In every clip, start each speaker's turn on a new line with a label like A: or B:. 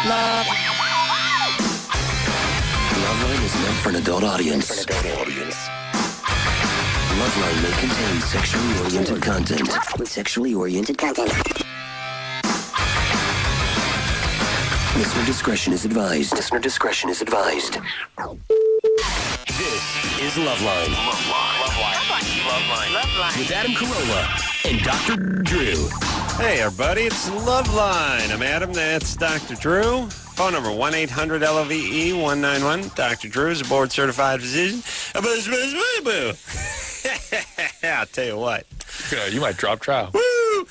A: Loveline is meant for an adult audience. Loveline may contain sexually oriented content. Listener discretion is advised. This is Loveline. With Adam Carolla and Dr. Drew.
B: Hey, everybody, it's Loveline. I'm Adam, that's Dr. Drew. Phone number 1-800-LOVE-191. Dr. Drew is a board-certified physician. I'll tell you what.
C: You might drop trout.
B: Woo!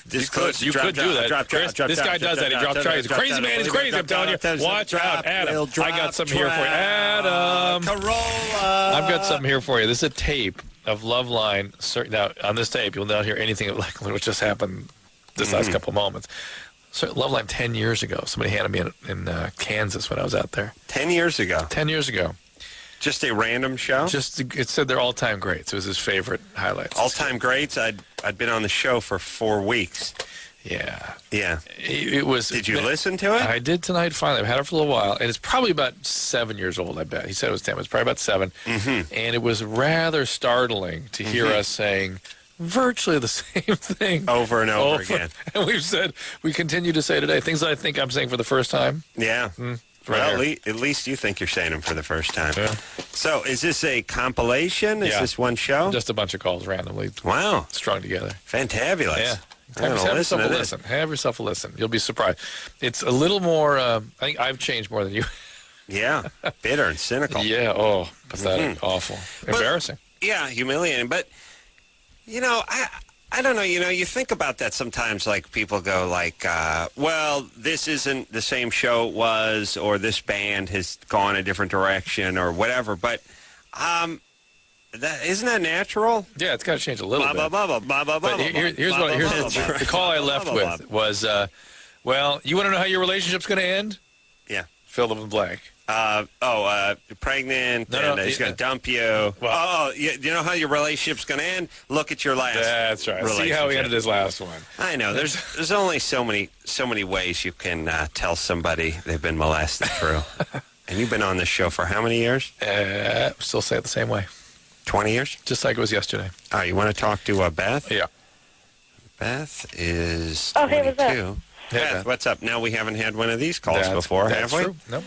C: You could do that. This guy does that. He drops trout. He's a crazy man. He's crazy. I'm telling you. Watch out, Adam. I got something here for you. Adam.
B: Carolla.
C: I've got something here for you. This is a tape of Loveline. Now, on this tape, you'll not hear anything like what just happened this last couple moments. So Loveline 10 years ago. Somebody handed me in Kansas when I was out there.
B: 10 years ago.
C: 10 years ago.
B: Just a random show?
C: It said they're all-time greats. It was his favorite highlights.
B: All-time greats? I'd been on the show for 4 weeks.
C: Yeah.
B: Yeah.
C: It was.
B: Did you listen to it?
C: I did tonight, finally. I've had it for a little while, and it's probably about 7 years old, I bet. He said it was 10, but it's probably about 7. And it was rather startling to hear us saying virtually the same thing.
B: Over and over again.
C: And we continue to say today, things that I think I'm saying for the first time.
B: Yeah. Well, at least you think you're saying them for the first time.
C: Yeah.
B: So, is this a compilation? Is this one show?
C: Just a bunch of calls randomly.
B: Wow.
C: Strung together.
B: Fantabulous.
C: Yeah.
B: Have yourself a listen.
C: Have yourself a listen. You'll be surprised. It's a little more, I think I've changed more than you.
B: Yeah. Bitter and cynical.
C: Yeah. Oh, pathetic. Awful. Embarrassing.
B: Yeah. Humiliating. But, I don't know, you think about that sometimes, like people go like, well, this isn't the same show it was, or this band has gone a different direction, or whatever, but isn't that natural?
C: Yeah, it's got to change a little bit.
B: But
C: here's the call I left with was, well, you want to know how your relationship's going to end?
B: Yeah.
C: Fill in the blank.
B: Pregnant,
C: and
B: he's going to dump you.
C: Well,
B: you know how your relationship's going to end? Look at your last.
C: That's right. See how he ended his last one.
B: I know. There's only so many ways you can tell somebody they've been molested through. And you've been on this show for how many years?
C: Still say it the same way.
B: 20 years?
C: Just like it was yesterday.
B: Oh, you want to talk to Beth?
C: Yeah.
B: Beth is 22.
D: Hey, what's up?
B: Beth, what's up? Now, we haven't had one of these calls before, have we?
C: True. Nope.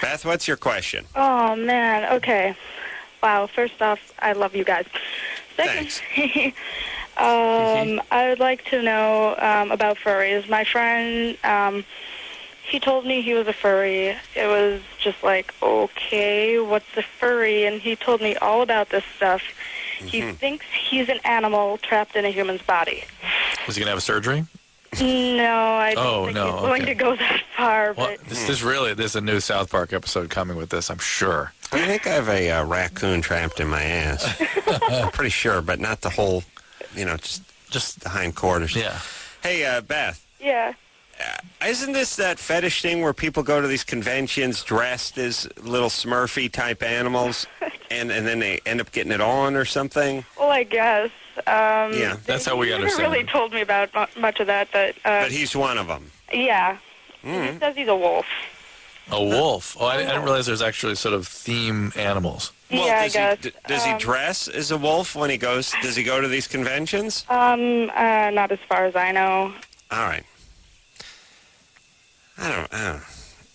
B: Beth, what's your question?
D: Oh, man. Okay. Wow. First off, I love you guys. Second,
B: Thanks.
D: I would like to know about furries. My friend, he told me he was a furry. It was just like, okay, what's a furry? And he told me all about this stuff. He thinks he's an animal trapped in a human's body.
C: Was he going to have a surgery?
D: No, I don't think he's going to go that far.
C: Well,
D: but
C: there's a new South Park episode coming with this, I'm sure.
B: I think I have a raccoon trapped in my ass. I'm pretty sure, but not the whole, just the hindquarters.
C: Yeah.
B: Hey, Beth.
D: Yeah.
B: Isn't this that fetish thing where people go to these conventions dressed as little Smurfy type animals, and then they end up getting it on or something?
D: Well, I guess.
B: Yeah,
C: that's how we understand.
D: He never really told me about much of that, but
B: he's one of them.
D: Yeah. He says he's a wolf.
C: A wolf? Oh, I didn't realize there's actually sort of theme animals.
B: Well,
D: yeah, I guess.
B: Does he dress as a wolf when he goes? Does he go to these conventions?
D: Not as far as I know.
B: All right. I don't know.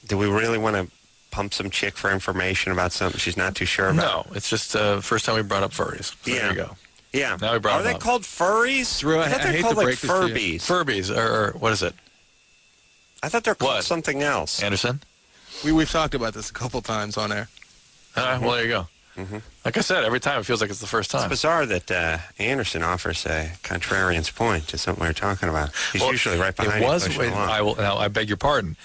B: Do we really want to pump some chick for information about something she's not too sure about?
C: No, it's just first time we brought up furries. So There you go.
B: Yeah.
C: Now we brought
B: Are they
C: up.
B: called furries?
E: Drew,
B: I thought they're
E: hate
B: called
E: to
B: like
E: break this to you.
B: Furbies.
C: Furbies, or what is it?
B: I thought they're called
C: What?
B: something else.
C: Anderson?
E: We've talked about this a couple times on air.
C: All right, well, there you go. Like I said, every time it feels like it's the first
B: It's
C: time.
B: bizarre that Anderson offers a contrarian's point to something we were talking about. He's usually right behind you pushing along.
C: I beg your pardon.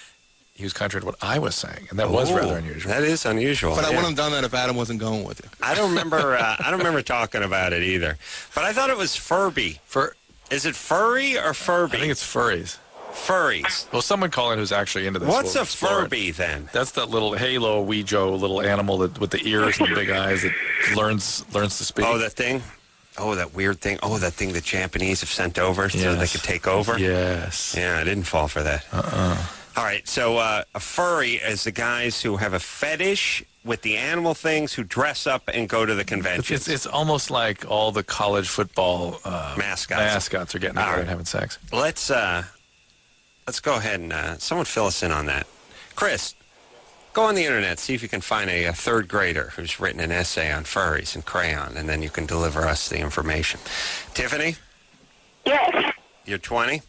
C: He was contrary to what I was saying, and that was rather unusual.
B: That is unusual.
E: But I wouldn't have done that if Adam wasn't going with you.
B: I don't remember. I don't remember talking about it either. But I thought it was Furby. Is it furry or Furby?
C: I think it's furries.
B: Furries.
C: Well, someone call in who's actually into this.
B: What's
C: We'll
B: a
C: explore
B: Furby
C: it.
B: then?
C: That's that little Halo Ouija little animal with the ears and the big eyes that learns to speak.
B: Oh, that thing? Oh, that weird thing. Oh, that thing the Japanese have sent over so they could take over?
C: Yes.
B: Yeah, I didn't fall for that. All right, so a furry is the guys who have a fetish with the animal things, who dress up and go to the conventions.
C: It's almost like all the college football
B: Mascots
C: are getting
B: All
C: together
B: right.
C: and having sex.
B: Let's go ahead and someone fill us in on that. Chris, go on the internet, see if you can find a third grader who's written an essay on furries in crayon, and then you can deliver us the information. Tiffany,
D: Yes.
B: you're 20?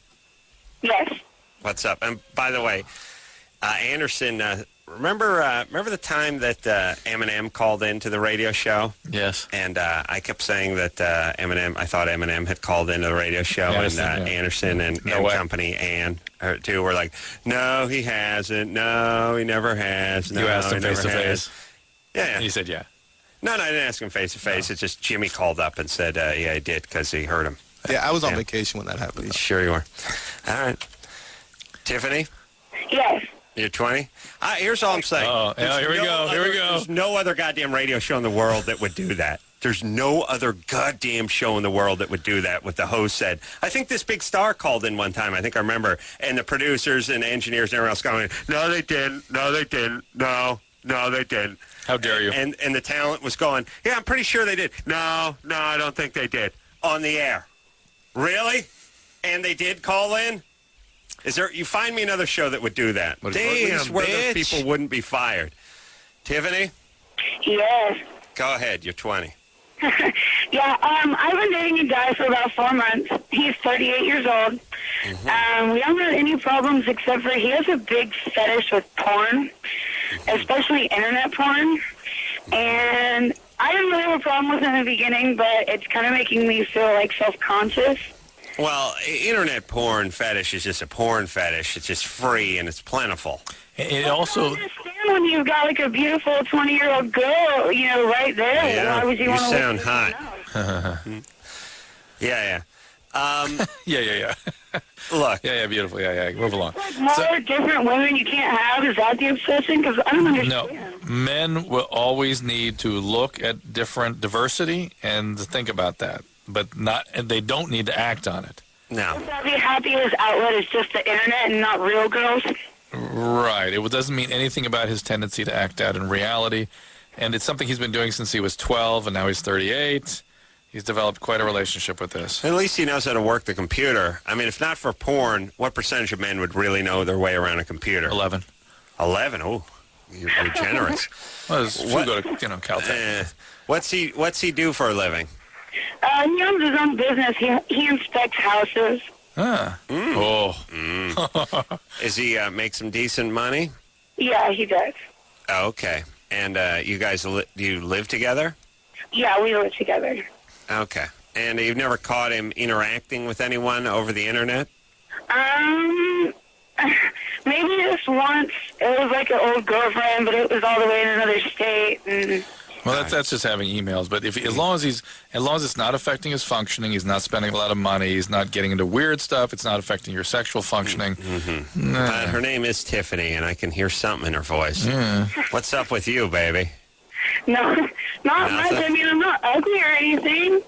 D: Yes.
B: What's up? And by the way, Anderson, remember the time that Eminem called into the radio show?
C: Yes.
B: And I kept saying that I thought Eminem had called into the radio show,
C: Anderson,
B: and
C: yeah.
B: Anderson and
C: No way.
B: company, too, were like, no, he hasn't. No, he never has. No,
C: You asked him
B: he never
C: face to
B: has."
C: face.
B: Yeah.
C: And he said, yeah.
B: No, I didn't ask him face to face. It's just Jimmy called up and said, yeah, he did, because he heard him.
E: Yeah, I was on
B: Yeah.
E: vacation when that happened. though.
B: Sure you were. All right. Tiffany,
D: Yes.
B: you're 20? Here's all I'm saying.
C: Oh, yeah, here we go. Here we go.
B: There's no other goddamn radio show in the world that would do that. There's no other goddamn show in the world that would do that. What the host said. I think this big star called in one time. I think I remember. And the producers and engineers and everyone else going, no, they didn't. No, they didn't. No, they didn't.
C: How dare you?
B: And the talent was going, yeah, I'm pretty sure they did. No, I don't think they did. On the air. Really? And they did call in? You find me another show that would do that.
C: What-
B: Damn, where
C: bitch.
B: those people wouldn't be fired. Tiffany,
D: Yes.
B: go ahead. You're 20.
D: Yeah, I've been dating a guy for about 4 months. He's 38 years old. We don't have any problems except for he has a big fetish with porn, especially internet porn. And I didn't really have a problem with it in the beginning, but it's kind of making me feel like self-conscious.
B: Well, internet porn fetish is just a porn fetish. It's just free and it's plentiful.
C: It
D: I
C: also,
D: don't understand when you've got like a beautiful 20-year-old girl, right there.
B: Yeah,
D: Why would you
B: you
D: want to
B: sound
D: listen to
B: hot.
D: someone else?
B: Yeah.
C: yeah.
B: Look,
C: Yeah, beautiful. Yeah. Move along.
D: Like more different women you can't have? Is that the obsession? Because I don't
C: No,
D: understand.
C: men will always need to look at different diversity and think about that, but they don't need to act on it.
B: no.
D: Would that be happy his outlet is just the internet and not real girls?
C: Right. It doesn't mean anything about his tendency to act out in reality, and it's something he's been doing since he was 12, and now he's 38. He's developed quite a relationship with this.
B: At least he knows how to work the computer. I mean, if not for porn, what percentage of men would really know their way around a computer?
C: 11.
B: 11? Oh, you're generous.
C: Well, it's true,
B: What?
C: go to Caltech.
B: What's he do for a living?
D: He owns his own business. He inspects houses.
C: Ah. Oh.
B: Is he make some decent money?
D: Yeah, he does.
B: Oh, okay. And you guys, do you live together?
D: Yeah, we live together.
B: Okay. And you've never caught him interacting with anyone over the internet?
D: Maybe just once. It was like an old girlfriend, but it was all the way in another state. And
C: Well, that's just having emails. But as long as it's not affecting his functioning, he's not spending a lot of money, he's not getting into weird stuff, it's not affecting your sexual functioning.
B: Her name is Tiffany, and I can hear something in her voice.
C: Yeah.
B: What's up with you, baby?
D: no, not much.
B: Nothing?
D: I mean, I'm not ugly or anything.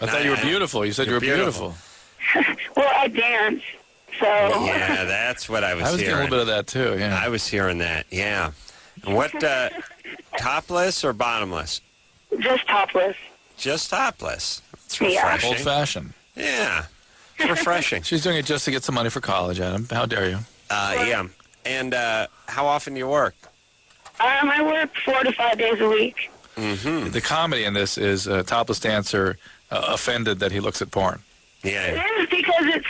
C: I thought you were beautiful. You said you were
B: You're
C: beautiful.
D: Well, I dance, so
B: Yeah, that's what I was
C: I was getting a
B: hearing.
C: little bit of that too. Yeah.
B: I was hearing that, yeah. And what, topless or bottomless?
D: just topless.
B: Just topless. It's
D: Yeah.
B: refreshing.
C: Old fashioned.
B: Yeah, it's refreshing.
C: She's doing it just to get some money for college, Adam. How dare you?
B: Yeah. And how often do you work?
D: I work 4 to 5 days a week.
C: The comedy in this is a topless dancer offended that he looks at porn.
B: Yeah.
D: It is because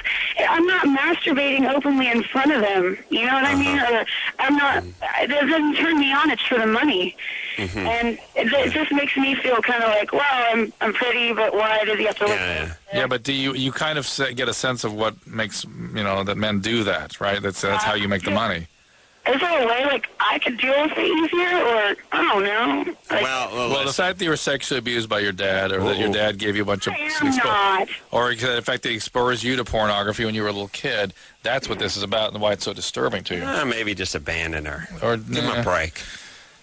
D: I'm not masturbating openly in front of them. You know what I mean? Or I'm not. It doesn't turn me on. It's for the money, and it just makes me feel kind of like, wow, I'm pretty, but why does he have to look?
B: Yeah.
C: Yeah, but do you kind of get a sense of what makes that men do that, right? That's how you make the money.
D: Is there a way like I could deal with it easier, or I don't know? Like,
B: Well,
C: Well, the fact that you were sexually abused by your dad, or that your dad gave you a bunch of
D: I am not.
C: or the fact that he exposed you to pornography when you were a little kid, that's what this is about and why it's so disturbing to you.
B: maybe just abandon her.
C: Or
B: Give him a break.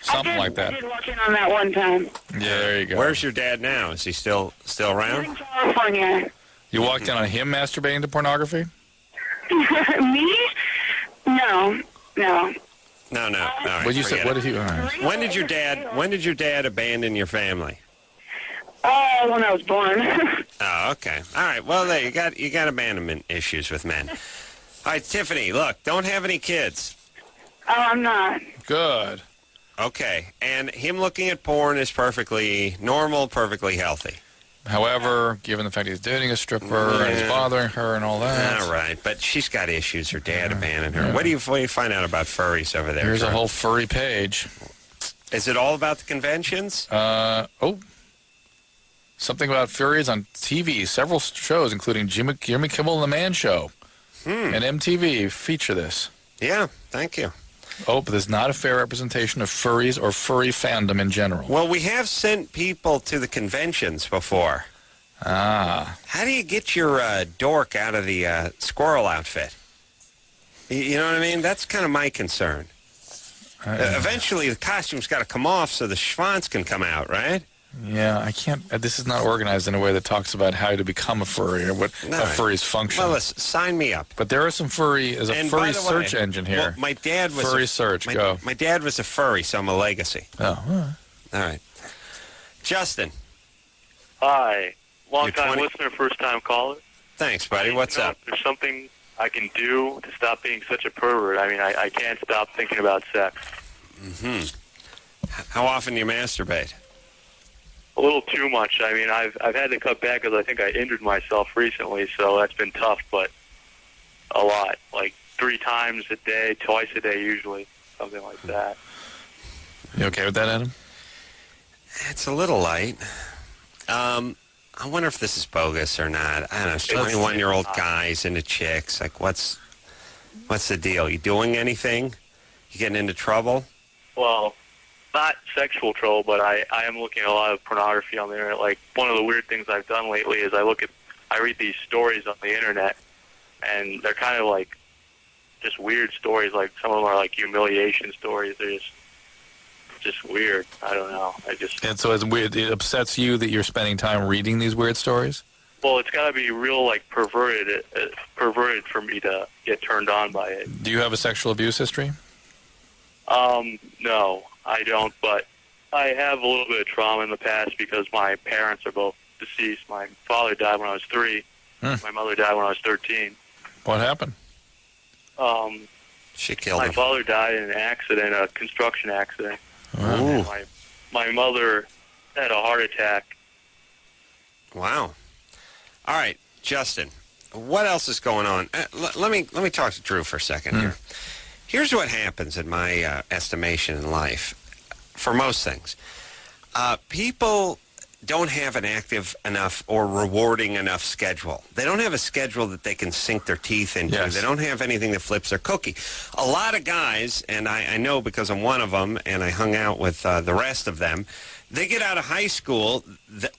C: something like
D: I
C: that.
D: did walk in on that one time.
C: Yeah, there you go.
B: Where's your dad now? Is he still
D: He's
B: around?
D: in California.
C: You walked in on him masturbating to pornography?
D: Me? No,
F: No.
B: No. All right,
C: What you
B: forget
C: said? What
B: it.
C: did you? All right.
B: When did your dad abandon your family?
F: When I was born.
B: Oh, okay. All right. Well, there you got abandonment issues with men. All right, Tiffany. Look, don't have any kids.
F: Oh, I'm not.
C: Good.
B: Okay, and him looking at porn is perfectly normal, perfectly healthy.
C: However, given the fact he's dating a stripper and he's bothering her and all that.
B: All right, but she's got issues. Her dad abandoned her. What do you find out about furries over there?
C: Here's
B: Drew?
C: a whole furry page.
B: Is it all about the conventions?
C: Something about furries on TV. Several shows, including Jimmy Kimmel and The Man Show and MTV, feature this.
B: Yeah, thank you.
C: Oh, but there's not a fair representation of furries or furry fandom in general.
B: Well, we have sent people to the conventions before.
C: Ah.
B: How do you get your dork out of the squirrel outfit? You know what I mean? That's kind of my concern. Eventually, the costume's got to come off so the schwanz can come out, right?
C: Yeah, I can't. This is not organized in a way that talks about how to become a furry or what a furry's function.
B: Well, listen, sign me up.
C: But there are some furry. There's a
B: And
C: furry
B: by the way,
C: search engine here.
B: Well, my dad was
C: furry search. Go.
B: My dad was a furry, so I'm a legacy.
C: Oh, all right.
B: All right, Justin.
G: Hi, long time
B: 20
G: listener, first time caller.
B: Thanks, buddy. What's up?
G: If there's something I can do to stop being such a pervert. I mean, I can't stop thinking about sex.
B: How often do you masturbate?
G: A little too much. I mean, I've had to cut back because I think I injured myself recently, so that's been tough. But a lot, like 3 times a day, twice a day, usually, something like that.
C: You okay with that, Adam?
B: It's a little light. I wonder if this is bogus or not. I don't know. 21-year-old guys into chicks. Like, what's the deal? You doing anything? You getting into trouble?
G: Well, not sexual trouble, but I am looking at a lot of pornography on the internet. Like, one of the weird things I've done lately is I read these stories on the internet, and they're kind of like just weird stories. Like, some of them are like humiliation stories. They're just weird. I don't know.
C: And so it's weird. It upsets you that you're spending time reading these weird stories?
G: Well, it's got to be real, like, perverted for me to get turned on by it.
C: Do you have a sexual abuse history?
G: No, I don't, but I have a little bit of trauma in the past because my parents are both deceased. My father died when I was 3. My mother died when I was 13.
C: What happened?
B: She killed
G: my
B: him.
G: father died in an accident, a construction accident.
C: Oh.
G: My mother had a heart attack.
B: Wow. All right, Justin. What else is going on? Let me talk to Drew for a second here. Here's what happens in my estimation in life. For most things, people don't have an active enough or rewarding enough schedule. They don't have a schedule that they can sink their teeth into.
C: Yes.
B: They don't have anything that flips their cookie. A lot of guys, and I know because I'm one of them, and I hung out with the rest of them, they get out of high school,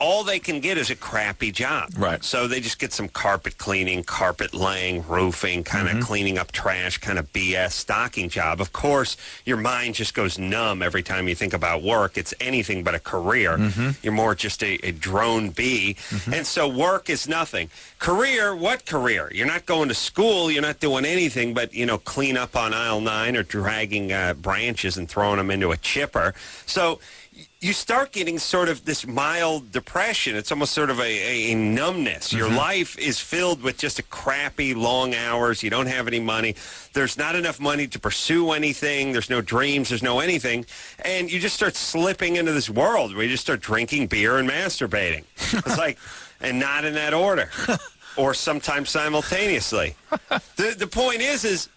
B: all they can get is a crappy job.
C: Right.
B: So they just get some carpet cleaning, carpet laying, roofing, kind of cleaning up trash, kind of BS stocking job. Of course, your mind just goes numb every time you think about work. It's anything but a career. You're more just a drone bee. And so work is nothing. Career, what career? You're not going to school. You're not doing anything but, clean up on aisle 9 or dragging branches and throwing them into a chipper. So you start getting sort of this mild depression. It's almost sort of a numbness. Your life is filled with just a crappy, long hours. You don't have any money. There's not enough money to pursue anything. There's no dreams. There's no anything. And you just start slipping into this world where you just start drinking beer and masturbating. It's like, and not in that order. Or sometimes simultaneously. The point is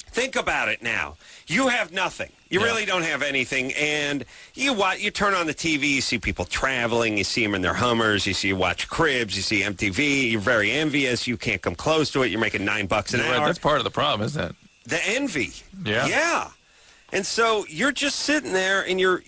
B: think about it now. You have nothing. You really don't have anything, and you turn on the TV, you see people traveling, you see them in their Hummers, you watch Cribs, you see MTV, you're very envious, you can't come close to it, you're making $9 an hour.
C: Right, that's part of the problem, isn't it?
B: The envy.
C: Yeah.
B: Yeah. And so you're just sitting there, and you're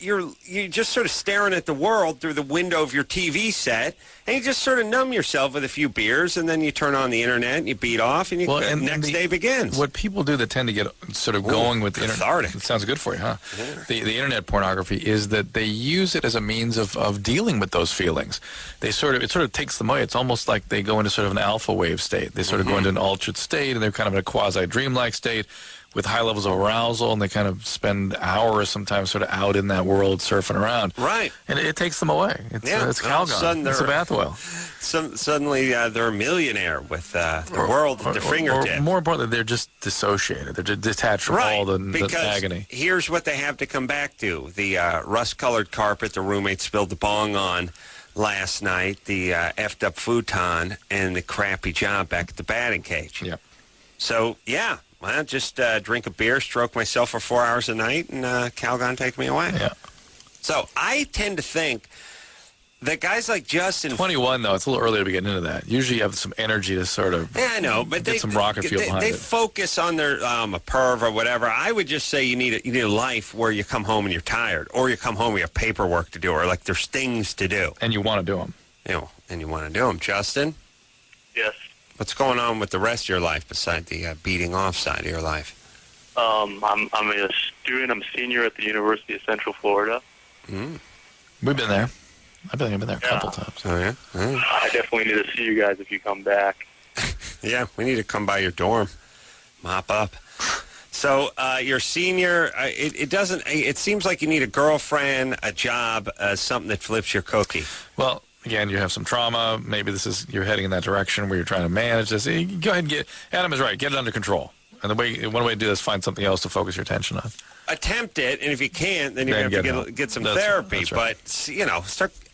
B: just sort of staring at the world through the window of your TV set, and you just sort of numb yourself with a few beers, and then you turn on the internet, and you beat off, and next day begins.
C: What people do that tend to get sort of going with the internet, it sounds good for you, huh?
B: Yeah.
C: The internet pornography is that they use it as a means of dealing with those feelings. It sort of takes them away. It's almost like they go into sort of an alpha wave state. They sort of go into an altered state, and they're kind of in a quasi-dreamlike state, with high levels of arousal, and they kind of spend hours sometimes sort of out in that world surfing around.
B: Right.
C: And it takes them away. It's Calgon. It's a bath oil.
B: Suddenly they're a millionaire with the world at their fingertips.
C: Or more importantly, they're just dissociated. They're just detached from all the agony.
B: Here's what they have to come back to. The rust-colored carpet the roommate spilled the bong on last night, the effed up futon, and the crappy job back at the batting cage.
C: Yep.
B: So, yeah. Well, just drink a beer, stroke myself for 4 hours a night, and Calgon take me away.
C: Yeah.
B: So I tend to think that guys like Justin...
C: 21, though, it's a little early to be getting into that. Usually you have some energy to sort of
B: I know, but
C: get some rocket fuel behind
B: they
C: it.
B: focus on their a perv or whatever. I would just say you need a life where you come home and you're tired, or you come home and you have paperwork to do, or like there's things to do.
C: And you want to do them.
B: And you want to do them. Justin?
G: Yes.
B: What's going on with the rest of your life besides the beating off side of your life?
G: I'm a student. I'm a senior at the University of Central Florida.
B: Mm.
C: We've been there. I've been there a couple times.
B: Oh, yeah?
G: I definitely need to see you guys if you come back.
B: Yeah, we need to come by your dorm, mop up. So you're senior. It seems like you need a girlfriend, a job, something that flips your cookie.
C: Well, again, you have some trauma. Maybe you're heading in that direction where you're trying to manage this. You go ahead and Adam is right. Get it under control. And one way to do this is find something else to focus your attention on.
B: Attempt it, and if you can't, then you have to get some therapy.
C: That's right.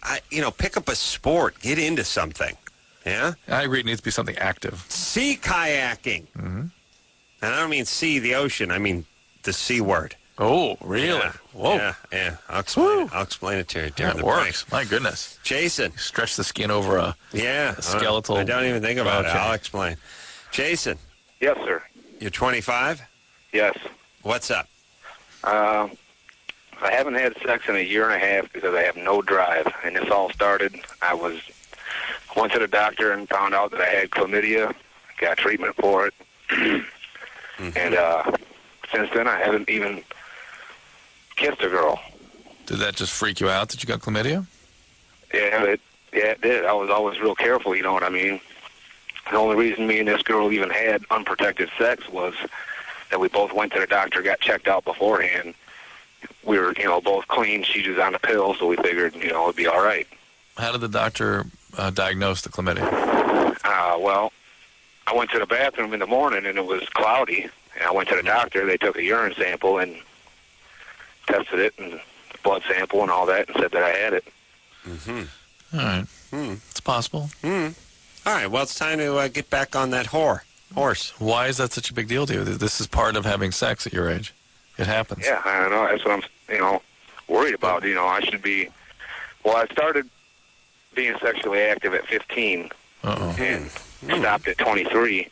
B: But pick up a sport, get into something. Yeah,
C: I agree. It needs to be something active.
B: Sea kayaking, and I don't mean sea the ocean. I mean the C word.
C: Oh, really?
B: Yeah.
C: Whoa.
B: Yeah. I'll explain it to you.
C: That works. My goodness.
B: Jason,
C: stretch the skin over a skeletal.
B: I don't even think about it. I'll explain. Jason.
H: Yes, sir.
B: You're 25.
H: Yes.
B: What's up?
H: I haven't had sex in a year and a half because I have no drive. And this all started, went to the doctor and found out that I had chlamydia, got treatment for it. And since then, I haven't even kissed a girl.
C: Did that just freak you out that you got chlamydia?
H: Yeah, it did. I was always real careful, you know what I mean? The only reason me and this girl even had unprotected sex was that we both went to the doctor, got checked out beforehand. We were, both clean. She was on the pill, so we figured, it'd be all right.
C: How did the doctor diagnose the chlamydia?
H: Well, I went to the bathroom in the morning, and it was cloudy. And I went to the doctor. They took a urine sample and tested it, and blood sample and all that, and said that I had it.
C: Mm-hmm. All right. It's possible.
B: All right, well, it's time to get back on that horse.
C: Why is that such a big deal to you? This is part of having sex at your age. It happens.
H: Yeah, I know. That's what I'm, worried about. I should be... Well, I started being sexually active at 15 and stopped at 23.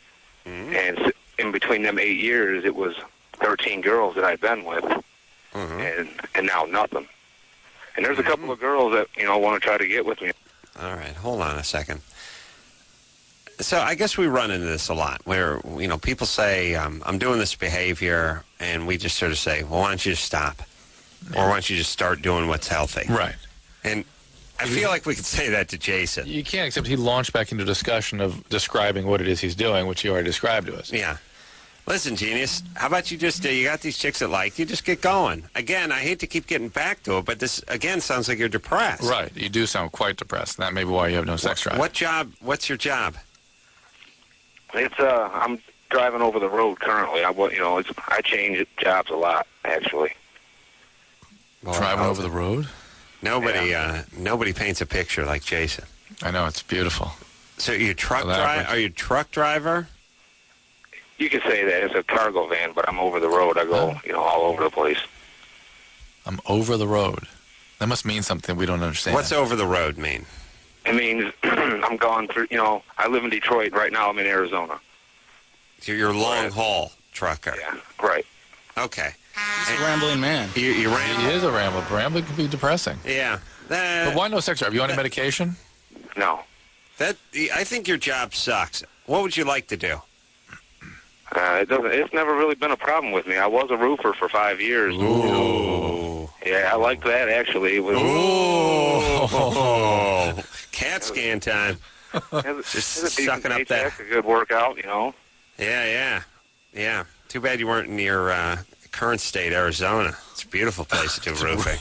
H: And in between them 8 years, it was 13 girls that I've been with, and now nothing. And there's a couple of girls that, want to try to get with me.
B: All right, hold on a second. So I guess we run into this a lot where, people say, I'm doing this behavior, and we just sort of say, well, why don't you just stop? Or why don't you just start doing what's healthy?
C: Right.
B: And I feel like we could say that to Jason.
C: You can't, except he launched back into discussion of describing what it is he's doing, which he already described to us.
B: Yeah. Listen, genius, how about you just, you got these chicks that like you, just get going. Again, I hate to keep getting back to it, but this, again, sounds like you're depressed.
C: Right. You do sound quite depressed. That may be why you have no sex drive.
B: What's your job?
H: It's I'm driving over the road currently. I change jobs a lot, actually.
B: Well,
C: driving over the road?
B: Nobody paints a picture like Jason.
C: I know, it's beautiful.
B: So are you a truck driver?
H: You could say that. It's a cargo van, but I'm over the road. I go, all over the place.
C: I'm over the road. That must mean something we don't understand.
B: What's over the road mean?
H: It means I'm gone through, I live in Detroit. Right now I'm in Arizona.
B: So you're a long-haul trucker.
H: Yeah, right.
B: Okay.
E: He's a rambling man.
B: You ramble?
C: He is a rambler. Rambling can be depressing.
B: Yeah.
C: But why no sex drive? You on any medication?
H: No.
B: I think your job sucks. What would you like to do?
H: It's never really been a problem with me. I was a roofer for 5 years.
B: Ooh.
H: Yeah, I liked that, actually. It was,
B: Ooh. CAT scan time. Just sucking up that.
H: A good workout,
B: Yeah. Too bad you weren't near current state, Arizona. It's a beautiful place to do roofing.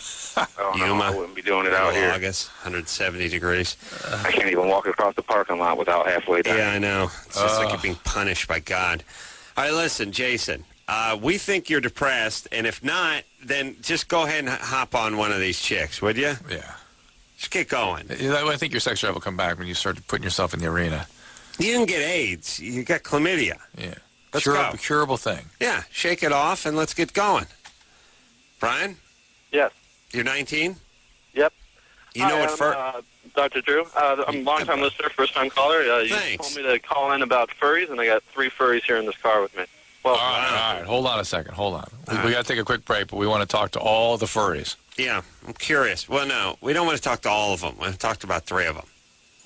H: Oh, no,
B: Yuma.
H: I wouldn't be doing it out here.
B: August, 170 degrees.
H: I can't even walk across the parking lot without halfway down.
B: Yeah, I know. It's just like you're being punished by God. All right, listen, Jason. We think you're depressed, and if not, then just go ahead and hop on one of these chicks, would you?
C: Yeah.
B: Just get going.
C: I think your sex drive will come back when you start putting yourself in the arena.
B: You didn't get AIDS. You got chlamydia.
C: Yeah.
B: Let's go.
C: Curable thing.
B: Yeah, shake it off, and let's get going. Brian?
G: Yes.
B: You're 19?
G: Yep.
B: You know what
G: Dr. Drew. I'm a long-time listener, first-time caller. You
B: Thanks.
G: told me to call in about furries, and I got 3 furries here in this car with me. Well,
C: All right. Hold on a second. Hold on. We got to take a quick break, but we want to talk to all the furries.
B: Yeah, I'm curious. Well, no, we don't want to talk to all of them. I talked about 3 of them.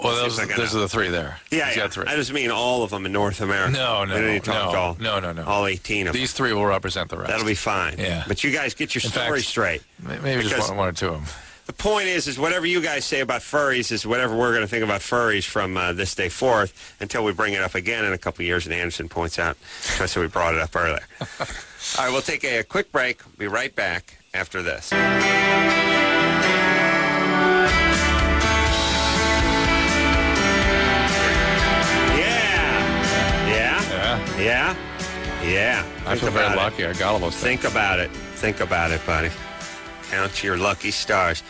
C: Well, those are the 3 there.
B: Yeah,
C: He's got 3.
B: I just mean all of them in North America.
C: No.
B: We don't need to talk to all,
C: No.
B: all 18 of them.
C: These 3 will represent the rest.
B: That'll be fine.
C: Yeah.
B: But you guys get your story straight.
C: Maybe
B: Because
C: just one or 2 of them.
B: The point is whatever you guys say about furries is whatever we're going to think about furries from this day forth until we bring it up again in a couple of years, and Anderson points out, so we brought it up earlier. All right, we'll take a quick break. Be right back after this. Yeah.
C: I feel very lucky. I got all those things.
B: Think about it, buddy. Count your lucky stars.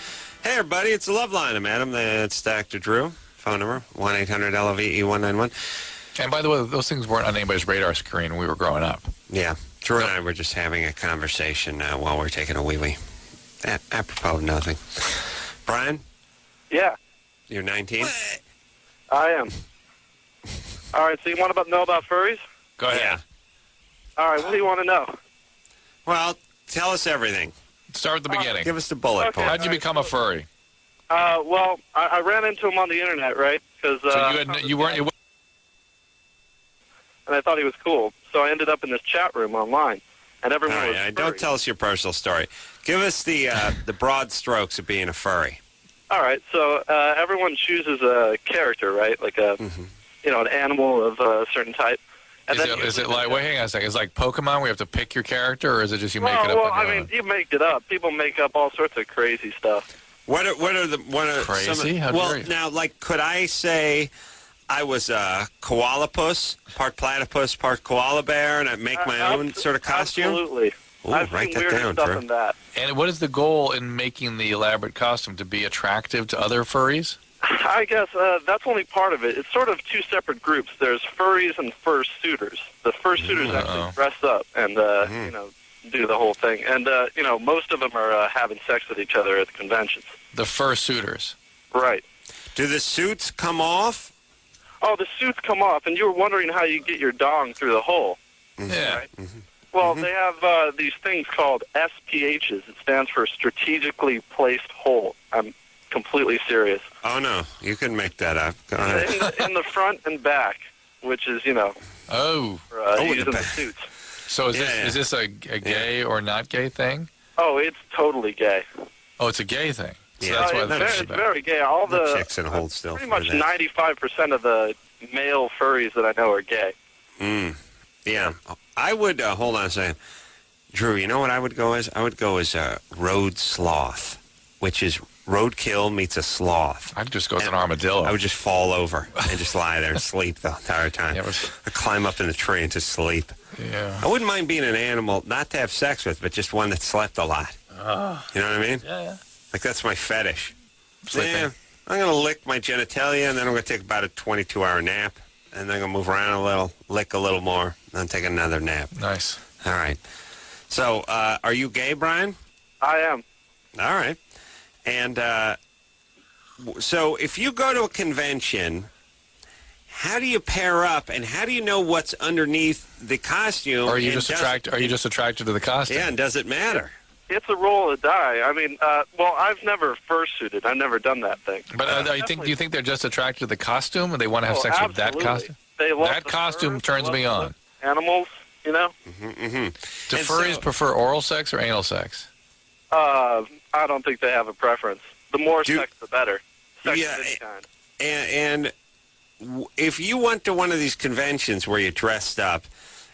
B: Hey, everybody, it's the Loveline. I'm Adam. That's Dr. Drew. Phone number, 1-800-LOVE-191.
C: And by the way, those things weren't on anybody's radar screen when we were growing up.
B: Yeah. Drew and I were just having a conversation while we were taking a wee-wee. Apropos of nothing. Brian?
G: yeah,
B: You're 19?
G: I am. All right, so you want to know about furries?
C: Go ahead.
B: Yeah.
G: All right, what do you want to know?
B: Well, tell us everything.
C: Start at the beginning.
B: Give us the bullet
G: Okay.
B: point.
C: How'd you become a furry?
G: Well, I ran into him on the internet, right? Because
C: You weren't.
G: and I thought he was cool. So I ended up in this chat room online, and everyone
B: All
G: was
B: right,
G: furry.
B: don't tell us your personal story. Give us the broad strokes of being a furry.
G: All right, so everyone chooses a character, right? Like an animal of a certain type. And
C: Is it like? Wait, hang on a second. Is it like Pokemon? Where you have to pick your character, or is it just you make it up?
G: Well,
C: on your
G: I mean,
C: own?
G: you make it up. People make up all sorts of crazy stuff.
B: What are
C: Crazy?
B: some of,
C: How
B: well,
C: dare you.
B: now, like, could I say I was a koala puss, part platypus, part koala bear, and I make my own sort of costume?
G: Absolutely.
B: Ooh,
G: I've
B: write
G: seen
B: that
G: weirder
B: down,
G: stuff
B: Drew.
G: than that.
C: And what is the goal in making the elaborate costume? To be attractive to other furries?
G: I guess that's only part of it. It's sort of 2 separate groups. There's furries and fursuiters. The fursuiters actually dress up and do the whole thing. And most of them are having sex with each other at the conventions.
C: The fursuiters.
G: Right.
B: Do the suits come off?
G: Oh, the suits come off, and you were wondering how you get your dong through the hole.
C: Yeah.
G: Right? Well, they have these things called SPHs. It stands for strategically placed hole. I'm completely serious.
B: Oh, no. You can make that up. Go ahead.
G: In the front and back, which is,
C: Oh.
G: for
B: in
G: using
B: the
G: the
B: back.
G: suits.
C: So is this a gay or not gay thing?
G: Oh, it's totally gay.
C: Oh, it's a gay thing. So
B: Yeah,
C: that's why
G: it's very gay. All
B: The
G: the
B: chick's in a hold still.
G: pretty
B: for
G: much
B: that.
G: 95% of the male furries that I know are gay.
B: Yeah. I would, hold on a second. Drew, you know what I would go as? I would go as a road sloth, which is roadkill meets a sloth.
C: I'd just go with an armadillo.
B: I would just fall over and just lie there and sleep the entire time.
C: Yeah, but-
B: I'd climb up in the tree and just sleep.
C: Yeah.
B: I wouldn't mind being an animal, not to have sex with, but just one that slept a lot. You know what I mean?
C: Yeah.
B: Like, that's my fetish.
C: Sleeping.
B: Yeah, I'm going to lick my genitalia, and then I'm going to take about a 22-hour nap, and then I'm going to move around a little, lick a little more, and then take another nap.
C: Nice.
B: All right. So, are you gay, Brian?
G: I am.
B: All right. And so if you go to a convention, how do you pair up, and how do you know what's underneath the costume?
C: Are you
B: and
C: just attracted to the costume?
B: Yeah, and does it matter?
G: It's a roll of the die. I mean, I've never fursuited. I've never done that thing.
C: But do you think they're just attracted to the costume, or they want to have sex with that
G: absolutely.
C: costume?
G: They love
C: That
G: the
C: costume
G: furs,
C: turns
G: they
C: me
G: love
C: on.
G: the animals,
C: Do
B: And
C: furries
B: so-
C: prefer oral sex or anal sex?
G: I don't think they have a preference. The more
B: Do-
G: sex, the better. Sex
B: Yeah,
G: of any kind.
B: And if you went to one of these conventions where you dressed up,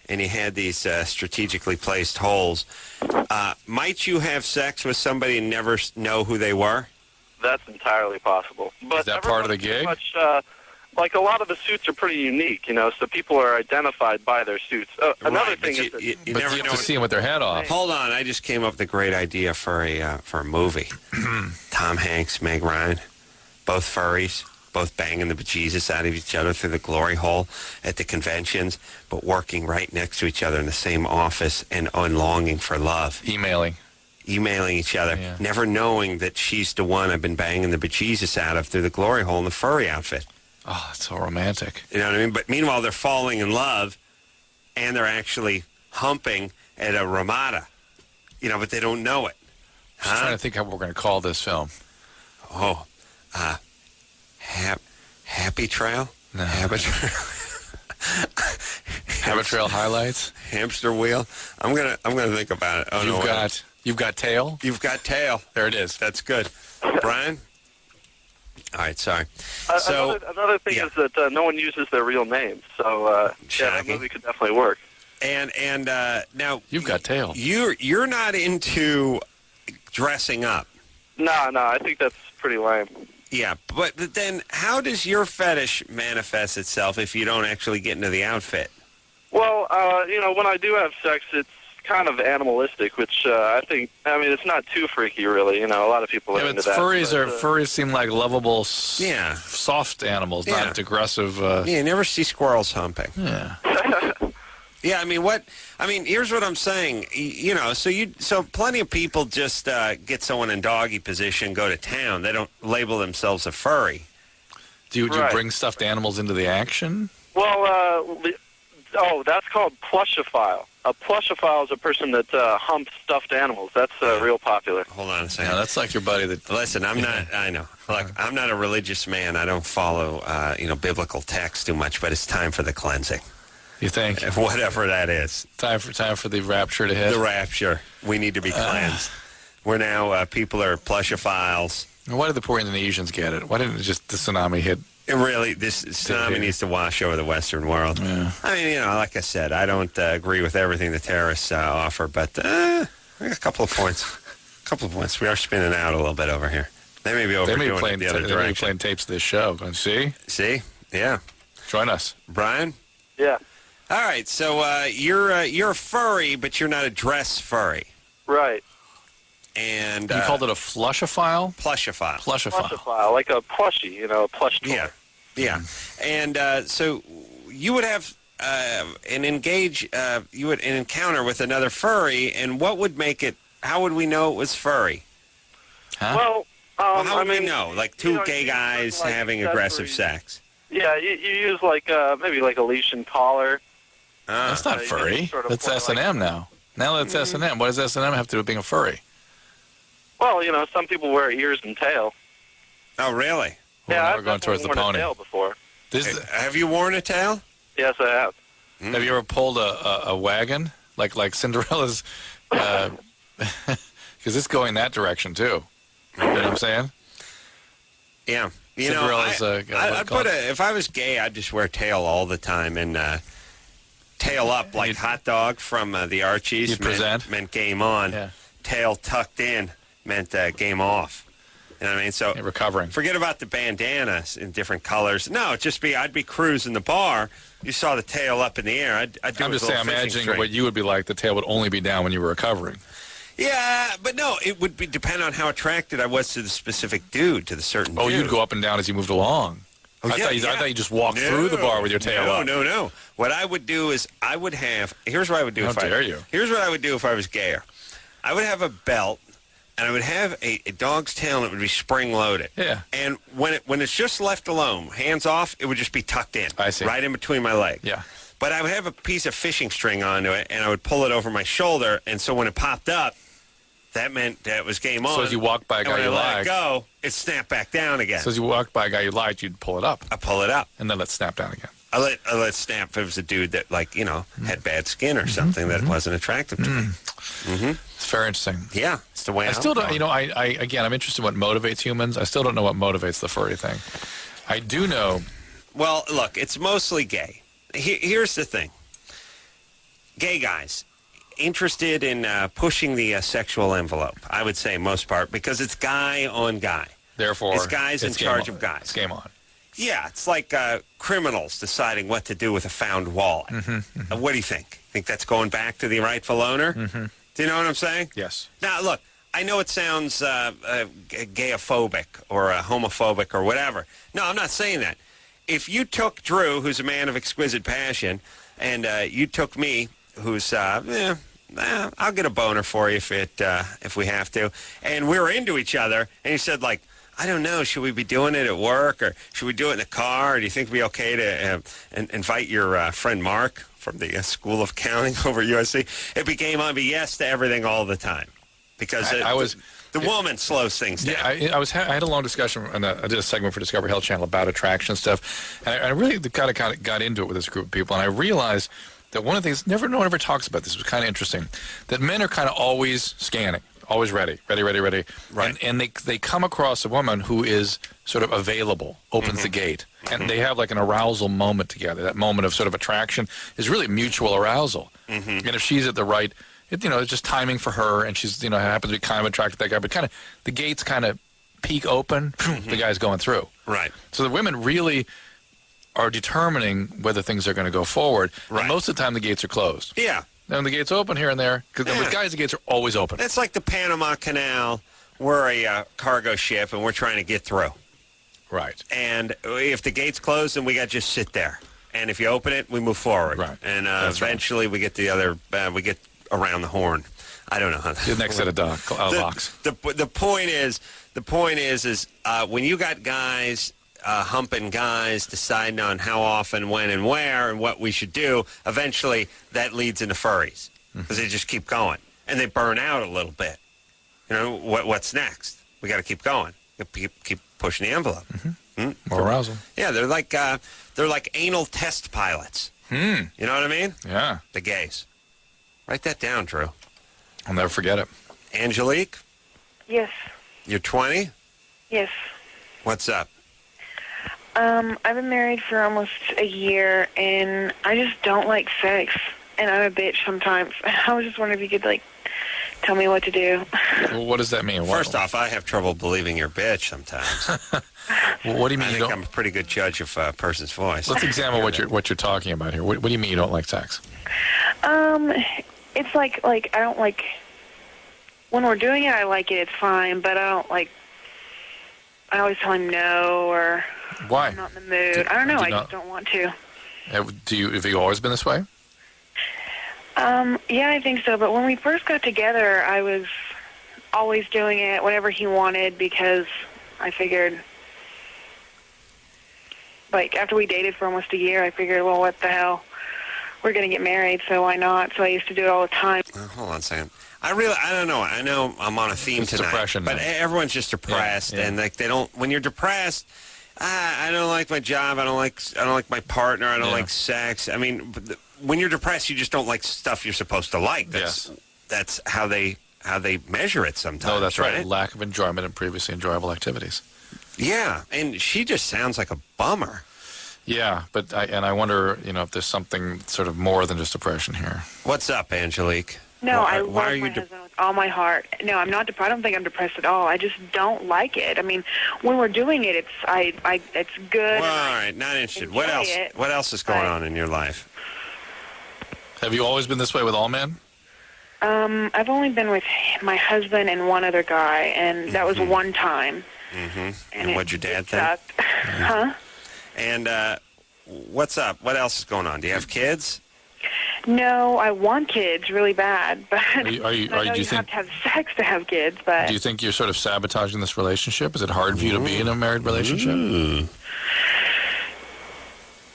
B: and you had these strategically placed holes. Might you have sex with somebody and never know who they were?
G: That's entirely possible. But
C: Is that part of the gig?
G: Much, like a lot of the suits are pretty unique, so people are identified by their suits. Another
B: Right,
G: thing
B: but
G: is that
B: you
C: But
B: never
C: you
B: know.
C: have to see them with their head off.
B: Hold on, I just came up with a great idea for a movie. Tom Hanks, Meg Ryan, both furries, both banging the bejesus out of each other through the glory hole at the conventions, but working right next to each other in the same office and longing for love.
C: Emailing
B: each other,
C: Yeah.
B: never knowing that she's the one I've been banging the bejesus out of through the glory hole in the furry outfit.
C: Oh, that's so romantic.
B: You know what I mean? But meanwhile, they're falling in love, and they're actually humping at a Ramada. But they don't know it.
C: I'm just trying to think how we're going to call this film.
B: Oh, Happy Trail?
C: No.
B: Habit Trail?
C: Habit Trail highlights.
B: Hamster Wheel? I'm gonna think about it. Oh,
C: You've got tail.
B: You've got tail.
C: There it is.
B: That's good. Brian? All right, sorry.
G: another thing
B: yeah.
G: is that no one uses their real names. So that
B: Shocking.
G: movie could definitely work.
B: And now
C: You've got tail.
B: You're not into dressing up.
G: No, I think that's pretty lame.
B: Yeah, but then how does your fetish manifest itself if you don't actually get into the outfit?
G: Well, when I do have sex, it's kind of animalistic, which it's not too freaky, really. A lot of people are
C: Yeah,
G: into
C: but
G: that.
C: furries seem like lovable,
B: Yeah.
C: soft animals,
B: Yeah.
C: not aggressive.
B: Yeah, you never see squirrels humping.
C: Yeah.
B: Yeah, here's what I'm saying. So plenty of people just get someone in doggy position, go to town. They don't label themselves a furry.
C: Do you
G: Right.
C: bring stuffed animals into the action?
G: Well, that's called plushophile. A plushophile is a person that humps stuffed animals. That's real popular.
B: Hold on a second.
C: Yeah, that's like your buddy that.
B: Listen, I'm not. I know. Look, I'm not a religious man. I don't follow, biblical text too much. But it's time for the cleansing,
C: You think
B: whatever that is.
C: time for the rapture to hit?
B: The rapture. We need to be cleansed. We're now people are plushophiles.
C: Why did the poor Indonesians get it? Why didn't just the tsunami hit?
B: And really, this tsunami needs to wash over the Western world.
C: Yeah.
B: Like I said, I don't agree with everything the terrorists offer, but I got a couple of points. We are spinning out a little bit over here. They may be
C: They
B: overdoing
C: may be
B: it
C: playing.
B: the other
C: They may be
B: direction.
C: playing tapes of this show. Going, see,
B: Yeah.
C: join us.
B: Brian?
G: Yeah,
B: All right, so you're a furry, but you're not a dress furry.
G: right.
B: And
C: You called it a flushophile.
B: plushophile.
G: Plushophile, like a plushie, a plush toy.
B: Yeah. And so you would have an encounter with another furry, and what would make it? How would we know it was furry?
C: Huh?
G: Well,
B: How would we know? Like two gay
G: you
B: guys
G: use, like,
B: having aggressive
G: accessories.
B: sex.
G: Yeah, you use maybe like a leash and collar.
C: That's not
G: you
C: furry.
G: sort of
C: That's
G: wear,
C: S&M now. Now that's S&M. What does S&M have to do with being a furry?
G: Well, some people wear ears and tail.
B: Oh, really?
C: Well,
G: Yeah,
C: now
G: I've
C: we're going towards the
G: definitely worn
C: pony.
G: a tail before.
C: This,
B: Have you worn a tail?
G: Yes, I have.
C: Have you ever pulled a wagon like Cinderella's? Because it's going that direction too. You know what I'm saying?
B: Yeah.
C: Cinderella's,
B: I'd put if I was gay, I'd just wear tail all the time and tail up like hot dog from the Archies.
C: You'd present?
B: meant game on.
C: Yeah.
B: Tail tucked in meant game off. You know what I mean? So
C: Yeah, recovering.
B: forget about the bandanas in different colors. No, I'd be cruising the bar. You saw the tail up in the air. I'd do
C: I'm
B: a
C: just
B: little
C: saying,
B: fishing
C: imagining
B: string.
C: what you would be like. The tail would only be down when you were recovering.
B: Yeah, but no, it would depend on how attracted I was to the specific dude, to the certain
C: Oh,
B: dude.
C: you'd go up and down as you moved along.
B: Oh,
C: I thought you just walked through the bar with your tail up.
B: No. What I would do is here's what I would do
C: How
B: if I
C: dare you.
B: Here's what I would do if I was gayer. I would have a belt and I would have a dog's tail and it would be spring loaded.
C: Yeah.
B: And when it's just left alone, hands off, it would just be tucked in.
C: I see.
B: Right in between my legs.
C: Yeah.
B: But I would have a piece of fishing string onto it and I would pull it over my shoulder, and so when it popped up, that meant that it was game on.
C: So as you walk by a
B: and
C: guy
B: when
C: you
B: I let it
C: like,
B: go, it snapped back down again.
C: so as you walk by a guy you liked, you'd pull it up
B: I pull it up.
C: and then let it snap down again.
B: I let snap if it was a dude that had bad skin or something that wasn't attractive to me.
C: It's very interesting.
B: Yeah, it's the way
C: I still don't. Again, I'm interested in what motivates humans. I still don't know what motivates the furry thing. I do know.
B: Well, look, it's mostly gay. Here's the thing. gay guys interested in pushing the sexual envelope. I would say most part because it's guy on guy.
C: Therefore,
B: it's guys in charge of guys.
C: It's game on.
B: Yeah, it's like criminals deciding what to do with a found wallet. What do you think? Think that's going back to the rightful owner? Do you know what I'm saying?
C: Yes.
B: Now, look, I know it sounds gayophobic or homophobic or whatever. No, I'm not saying that. If you took Drew, who's a man of exquisite passion, and you took me, who's, I'll get a boner for you if we have to, and we were into each other, and you said, like, I don't know, should we be doing it at work, or should we do it in the car, or do you think it would be okay to invite your friend Mark from the School of Accounting over at USC? It became a yes to everything all the time. Because the woman slows things down.
C: Yeah, I had a long discussion, and I did a segment for Discovery Health Channel about attraction stuff, and I really kind of got into it with this group of people, and I realized that one of the things, no one ever talks about this, was kind of interesting, that men are kind of always scanning, always ready.
B: Right.
C: And they come across a woman who is sort of available, opens the gate, and they have like an arousal moment together. That moment of sort of attraction is really mutual arousal. And if she's at the right... it's just timing for her, and she's, happens to be kind of attracted to that guy, but kind of, the gates kind of peek open, the guy's going through.
B: Right.
C: So the women really are determining whether things are going to go forward,
B: right.
C: And most of the time the gates are closed.
B: Yeah.
C: And the gates open here and there, because with guys the gates are always open.
B: It's like the Panama Canal. We're a cargo ship, and we're trying to get through.
C: Right.
B: And if the gate's closed, then we got to just sit there. And if you open it, we move forward.
C: Right.
B: And eventually we get the other, we get around the horn. I don't know how
C: The next set of locks.
B: The point is when you got guys humping guys, deciding on how often, when, and where, and what we should do, eventually that leads into furries because they just keep going and they burn out a little bit. What's next? We got to keep going. Keep pushing the envelope.
C: More arousal.
B: Yeah, they're like anal test pilots. You know what I mean?
C: Yeah.
B: The gays. Write that down, Drew.
C: I'll never forget it.
B: Angelique,
F: Yes.
B: you're 20?
F: Yes.
B: What's up?
F: I've been married for almost a year, and I just don't like sex, and I'm a bitch sometimes. I was just wondering if you could, tell me what to do.
C: Well, what does that mean?
B: First off, I have trouble believing you're a bitch sometimes.
C: Well, what do you mean
B: I think I'm a pretty good judge of a person's voice.
C: Let's examine what you're talking about here. What do you mean you don't like sex?
F: It's like I don't like, when we're doing it, I like it, it's fine, but I don't like, I always tell him no, or
C: Why?
F: I'm not in the mood. I don't know, I just don't want to.
C: Have you always been this way?
F: Yeah, I think so, but when we first got together, I was always doing it whenever he wanted, because I figured, after we dated for almost a year, I figured, well, what the hell? We're going to get married, so why not? So I used to do it all the time.
B: Hold on a second. I don't know. I know I'm on a theme
C: It's
B: tonight,
C: depression,
B: but
C: man.
B: everyone's just depressed,
C: Yeah.
B: and they don't. When you're depressed, I don't like my job. I don't like my partner. I don't like sex. I mean, when you're depressed, you just don't like stuff you're supposed to like. That's how they measure it sometimes.
C: No, that's right. Lack of enjoyment in previously enjoyable activities.
B: Yeah, and she just sounds like a bummer.
C: Yeah, but I wonder, if there's something sort of more than just depression here.
B: What's up, Angelique?
F: No, I love my husband with all my heart. No, I'm not depressed. I don't think I'm depressed at all. I just don't like it. I mean, when we're doing it, it's good.
B: Well, all right, not interested. What else? What else is going on in your life?
C: Have you always been this way with all men?
F: I've only been with my husband and one other guy, and that was one time.
B: And what'd your dad think?
F: Sucked. Huh?
B: And what's up? What else is going on? Do you have kids?
F: No, I want kids really bad, but
C: do you
F: have to have sex to have kids. But
C: do you think you're sort of sabotaging this relationship? Is it hard for you to be in a married relationship?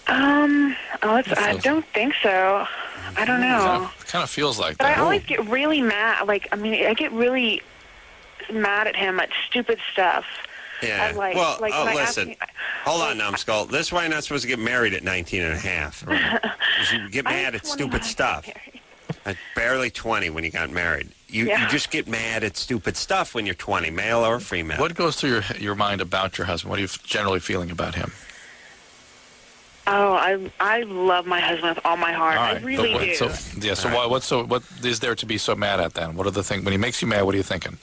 F: I don't think so. I don't know.
C: It kind of feels like
F: but
C: that.
F: I always get really mad. I get really mad at him at stupid stuff.
B: Yeah. Listen. Hold on, numbskull. This is why you're not supposed to get married at 19 and a half. Right? You get mad at stupid stuff. At barely 20 when you got married. You just get mad at stupid stuff when you're 20, male or female.
C: What goes through your mind about your husband? What are you generally feeling about him?
F: Oh, I love my husband with all my heart.
C: All
F: I
C: right.
F: really do.
C: So what is there to be so mad at then? What are the things when he makes you mad? What are you thinking?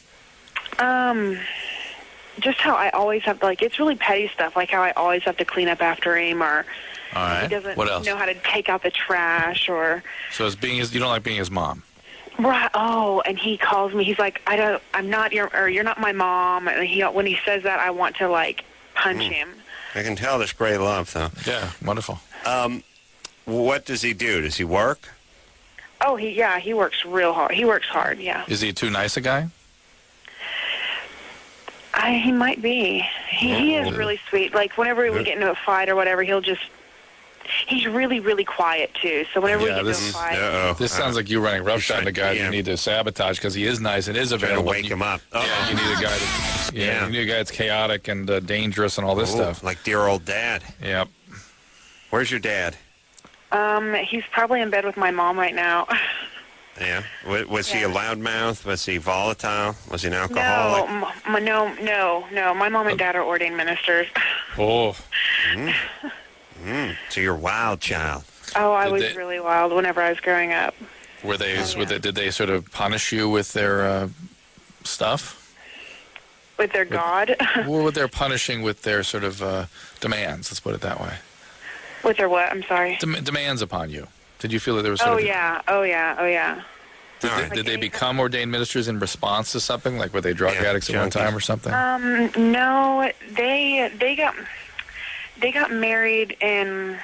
F: Just how I always have it's really petty stuff, like how I always have to clean up after him, or
C: All right.
F: he doesn't
C: What else?
F: know how to take out the trash, or
C: So it's you don't like being his mom.
F: right. Oh, and he calls me. He's like, I'm not you're not my mom. And when he says that, I want to punch him.
B: I can tell there's great love, though.
C: Yeah, wonderful.
B: What does he do? Does he work?
F: Oh, he works real hard. He works hard. Yeah.
C: Is he too nice a guy?
F: He might be. He is really sweet. Like, whenever we get into a fight or whatever, he's really, really quiet, too. So whenever we get into a fight...
C: This sounds like you running roughshod on the guy you need to sabotage because he is nice and is available.
B: Wake him up.
C: Yeah, you need a guy you need a guy that's chaotic and dangerous and all this stuff.
B: Like dear old dad.
C: Yep.
B: Where's your dad?
F: He's probably in bed with my mom right now.
B: Yeah. Was he a loudmouth? Was he volatile? Was he an alcoholic?
F: No. My mom and dad are ordained ministers.
C: Oh.
B: So you're a wild child.
F: Oh, I was really wild whenever I was growing up.
C: Were they? Did they sort of punish you with their stuff?
F: With their God?
C: Or were they punishing with their sort of demands? Let's put it that way.
F: With their what? I'm sorry.
C: Demands upon you. Did you feel that there was?
F: Oh yeah.
C: Did they become ordained ministers in response to something? Like were they drug addicts at one time or something?
F: No, they got married and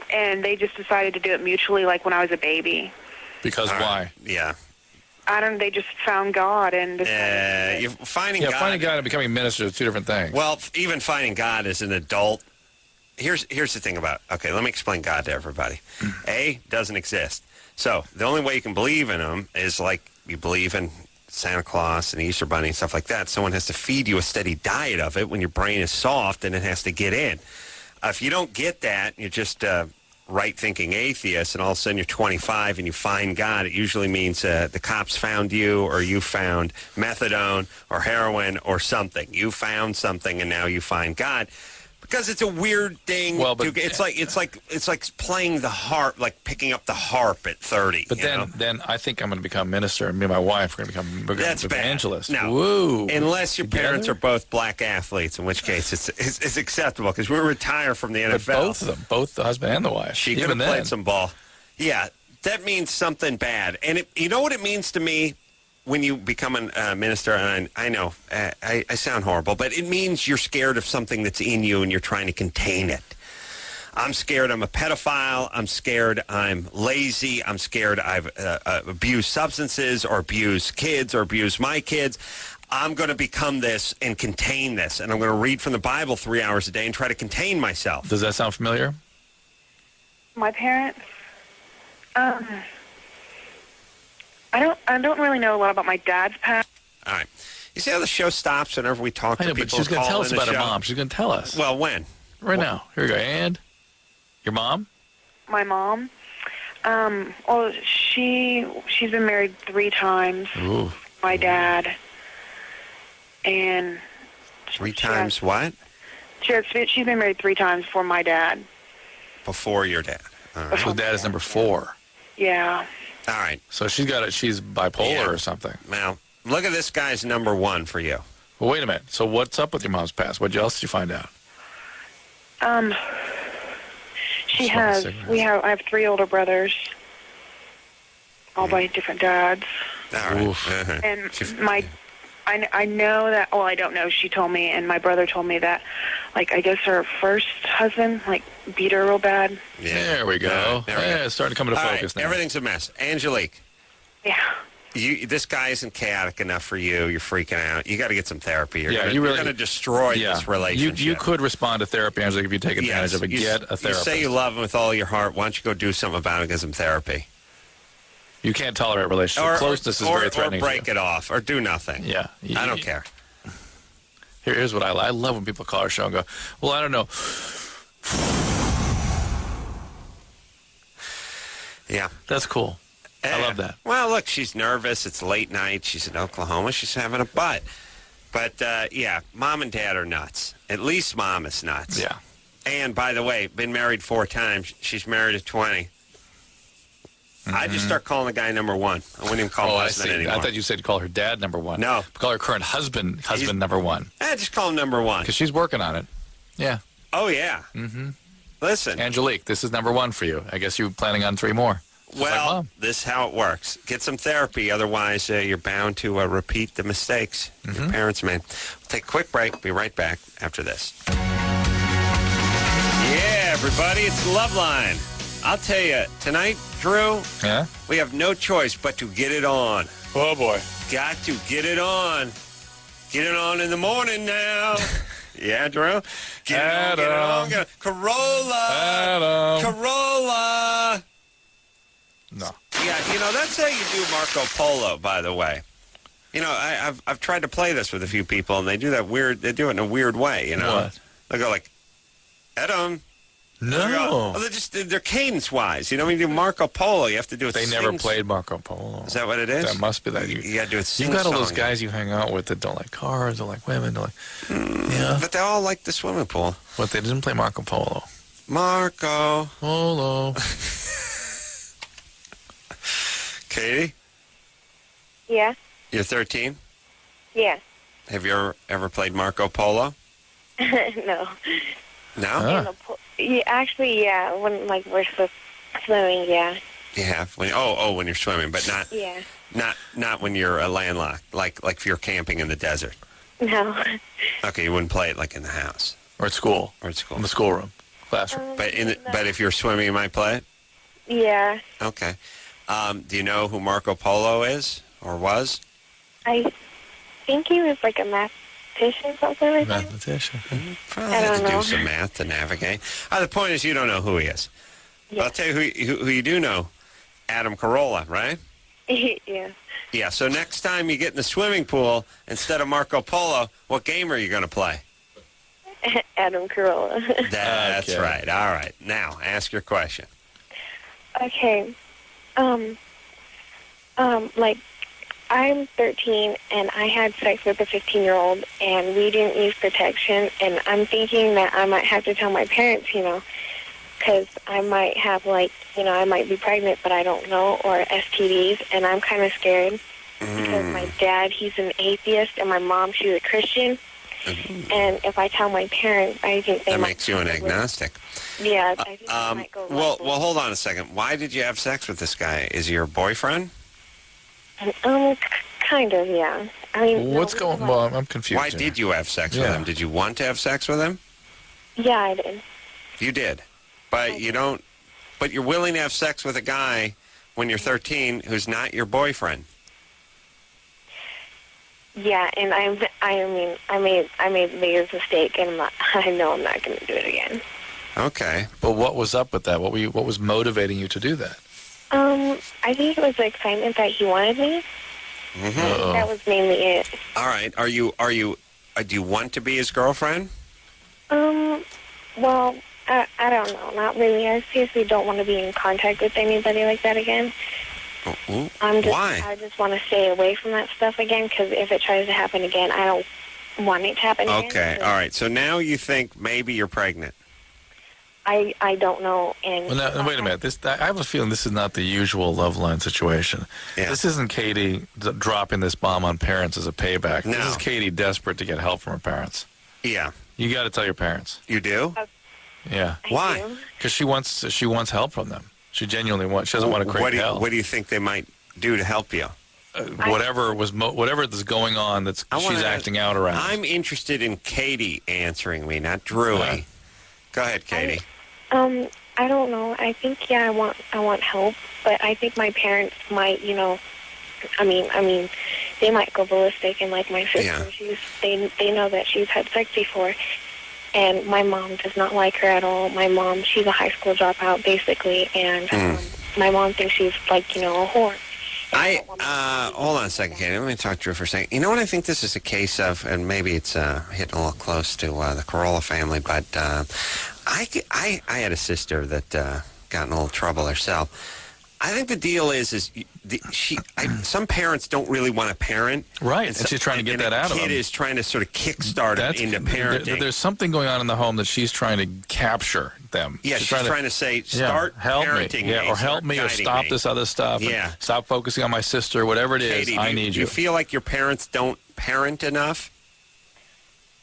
F: they just decided to do it mutually, like when I was a baby.
C: Because why?
B: Yeah.
F: They just found God and decided
B: finding God
C: and becoming a minister are two different things.
B: Well, even finding God as an adult. Here's the thing about let me explain God to everybody. A, doesn't exist. So the only way you can believe in him is like you believe in Santa Claus and Easter Bunny and stuff like that. Someone has to feed you a steady diet of it when your brain is soft and it has to get in. If you don't get that, you're just right-thinking atheist, and all of a sudden you're 25 and you find God. It usually means the cops found you, or you found methadone or heroin or something. You found something and now you find God. Because it's a weird thing. Well, but it's like playing the harp, like picking up the harp at 30.
C: But then I think I'm going to become a minister, and me and my wife are going to become evangelists.
B: No,
C: woo!
B: Unless your parents are both black athletes, in which case it's acceptable because we retire from the NFL.
C: But both of them, both the husband and the wife.
B: She could have played some ball. Yeah, that means something bad, and you know what it means to me. When you become a minister, and I know I sound horrible, but it means you're scared of something that's in you and you're trying to contain it. I'm scared I'm a pedophile. I'm scared I'm lazy. I'm scared I've abused substances or abused kids or abused my kids. I'm going to become this and contain this, and I'm going to read from the Bible 3 hours a day and try to contain myself.
C: Does that sound familiar?
F: My parents? I don't really know a lot about my dad's past.
B: All right. You see how the show stops whenever we talk to people?
C: But she's going to tell us about her mom. She's going to tell us.
B: Well, when?
C: Right now. Here we go. And your mom?
F: My mom? Well, she's been married 3 times.
C: Ooh.
F: My dad. And...
B: 3 times what?
F: She's been married 3 times before my dad.
B: Before your dad. All right.
C: So dad is number 4.
F: Yeah.
B: All right.
C: So she's bipolar or something.
B: Now, look at this guy's number 1 for you.
C: Well, wait a minute. So what's up with your mom's past? What else did you find out?
F: I have 3 older brothers, all by different dads.
B: All right.
F: And I know that, well, I don't know, she told me, and my brother told me that, I guess her first husband, beat her real bad.
B: Yeah.
C: There we go. It's starting to come into focus now.
B: Everything's a mess. Angelique.
F: Yeah.
B: This guy isn't chaotic enough for you. You're freaking out. You got to get some therapy. You're going to destroy this relationship.
C: You could respond to therapy, Angelique, if you take advantage of it. Get a therapist.
B: You say you love him with all your heart. Why don't you go do something about it and get some therapy?
C: You can't tolerate relationship. Closeness is very threatening.
B: Or break it off, or do nothing.
C: Yeah.
B: I don't care.
C: Here's what I like. I love when people call our show and go, well, I don't know.
B: Yeah.
C: That's cool. I love that.
B: Well, look, she's nervous. It's late night. She's in Oklahoma. She's having a butt. But, Mom and Dad are nuts. At least Mom is nuts.
C: Yeah.
B: And, by the way, been married 4 times. She's married at 20. I just start calling the guy number 1. I wouldn't even call him husband anymore.
C: I thought you said call her dad number 1.
B: No.
C: Call her current husband number 1.
B: Just call him number 1.
C: Because she's working on it. Yeah.
B: Oh, yeah.
C: Mm-hmm.
B: Listen.
C: Angelique, this is number 1 for you. I guess you're planning on 3 more.
B: Well, this is how it works. Get some therapy. Otherwise, you're bound to repeat the mistakes your parents made. We'll take a quick break. Be right back after this. Yeah, everybody, it's Loveline. I'll tell you, tonight, Drew, we have no choice but to get it on.
C: Oh, boy.
B: Got to get it on. Get it on in the morning now. Yeah, Drew? Get it on. Carolla. Carolla.
C: No.
B: Yeah, that's how you do Marco Polo, by the way. I've tried to play this with a few people, and they do that weird, they do it in a weird way,
C: What?
B: They go like, Adam.
C: No.
B: They're cadence-wise. When you do Marco Polo, you have to do it.
C: They never played Marco Polo.
B: Is that what it is?
C: That must be that.
B: You got to do it
C: sing-song. You've got all those guys you hang out with that don't like cars, don't like women, don't like... Yeah.
B: But they all like the swimming pool.
C: But they didn't play Marco Polo.
B: Marco
C: Polo.
B: Katie?
F: Yeah.
B: You're 13?
F: Yeah.
B: Have you ever played Marco Polo?
F: No.
B: No?
F: Yeah, actually, yeah. When we're swimming, yeah.
B: You have when when you're swimming, but not not when you're landlocked, like if you're camping in the desert.
F: No.
B: Okay, you wouldn't play it like in the house
C: or at school
B: in the
C: schoolroom, classroom.
B: But but if you're swimming, you might play it.
F: Yeah.
B: Okay. Do you know who Marco Polo is or was?
F: I think he was like a mathematician, something like that.
C: Mathematician.
B: Probably
F: I
B: have
F: don't
B: to
F: know.
B: do some math to navigate. The point is, you don't know who he is.
F: Yeah.
B: But I'll tell you who you do know. Adam Carolla, right?
F: Yeah.
B: Yeah, so next time you get in the swimming pool, instead of Marco Polo, what game are you going to play?
F: Adam Carolla.
B: That's
C: Okay.
B: right. All right. Now, ask your question.
F: Okay. I'm 13 and I had sex with a 15-year-old and we didn't use protection, and I'm thinking that I might have to tell my parents, because I might have I might be pregnant but I don't know, or STDs, and I'm kind of scared because my dad, he's an atheist, and my mom, she's a Christian. And if I tell my parents, I think they
B: That
F: might...
B: makes you an agnostic.
F: Yeah, I think they might go...
B: Well, hold on a second. Why did you have sex with this guy? Is he your boyfriend?
F: Kind of, yeah. I mean...
C: What's going on? Well, I'm confused.
B: Why did you have sex with him? Did you want to have sex with him?
F: Yeah, I did.
B: You did. But you don't... But you're willing to have sex with a guy when you're 13 who's not your boyfriend.
F: Yeah, and I made the biggest mistake, and I know I'm not going to do it again.
B: Okay.
C: But what was up with that? What was motivating you to do that?
F: I think it was the excitement that he wanted me.
B: Mm-hmm.
F: That was mainly it.
B: All right. Do you want to be his girlfriend?
F: Well, I don't know. Not really. I seriously don't want to be in contact with anybody like that again.
B: Why?
F: I just want to stay away from that stuff again, because if it tries to happen again, I don't want it to happen again.
B: Okay. All right. So now you think maybe you're pregnant.
F: I don't know. And
C: Well, now, wait a minute. I have a feeling this is not the usual Loveline situation.
B: Yeah.
C: This isn't Katie dropping this bomb on parents as a payback.
B: No.
C: This is Katie desperate to get help from her parents.
B: Yeah.
C: You got to tell your parents.
B: You do?
C: Yeah.
B: Why?
F: do.
C: Because she wants help from them. She genuinely wants. She doesn't want to create hell.
B: What do you think they might do to help you?
C: Whatever is going on that she's acting out around.
B: I'm interested in Katie answering me, not Drewy. Go ahead, Katie.
F: I don't know. I think I want help, but I think my parents might, I mean, they might go ballistic, and like my sister, they know that she's had sex before, and my mom does not like her at all. My mom, she's a high school dropout basically, and my mom thinks she's like, a whore.
B: Hold on a second, Katie. Let me talk to Drew for a second. You know what I think this is a case of, and maybe it's hitting a little close to the Carolla family, but I had a sister that got in a little trouble herself. I think the deal is some parents don't really want to parent.
C: Right, and she's trying to get that out of them.
B: The kid is trying to sort of kickstart them into parenting.
C: There's something going on in the home that she's trying to capture them.
B: Yeah, she's trying to say, start
C: help
B: parenting
C: me. Or help me, or stop this other stuff.
B: Yeah.
C: Stop focusing on my sister, whatever it is,
B: Katie,
C: I need you.
B: Do you feel like your parents don't parent enough?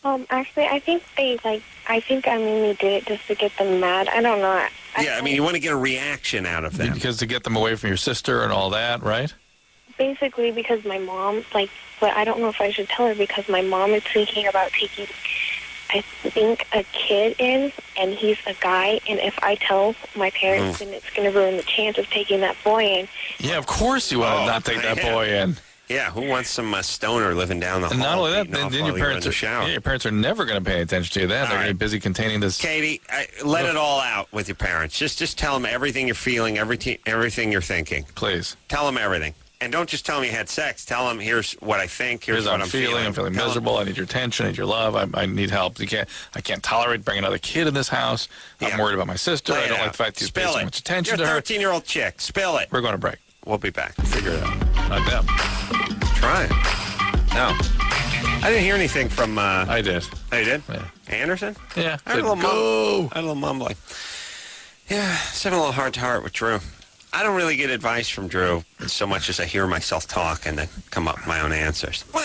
F: Actually, I think I mainly did it just to get them mad. I don't know.
B: I mean, you want to get a reaction out of them.
C: Because to get them away from your sister and all that, right?
F: Basically, because my mom, but I don't know if I should tell her because my mom is thinking about taking, I think, a kid in, and he's a guy, and if I tell my parents, then it's going to ruin the chance of taking that boy in.
C: Yeah, of course you want to not take that boy in.
B: Yeah, who wants some stoner living down the hall?
C: And not only that, then your parents
B: your
C: parents are never going to pay attention to you then. They're going to be busy containing this.
B: Katie, let it all out with your parents. Just tell them everything you're feeling, everything you're thinking.
C: Please.
B: Tell them everything. And don't just tell them you had sex. Tell them, here's what I think, here's what I'm feeling.
C: I'm feeling miserable. I need your attention, I need your love. I need help. I can't tolerate bringing another kid in this house. I'm worried about my sister. I don't like the fact that you pay so much attention to her.
B: You're a 13-year-old chick. Spill it.
C: We're going to break.
B: We'll be back.
C: Figure it out. Not them.
B: Try it. No. I didn't hear anything from...
C: I did.
B: Oh, you did?
C: Yeah.
B: Anderson?
C: Yeah.
B: I had a little mumbling. Yeah, just having a little heart-to-heart with Drew. I don't really get advice from Drew so much as I hear myself talk and then come up with my own answers.
C: Or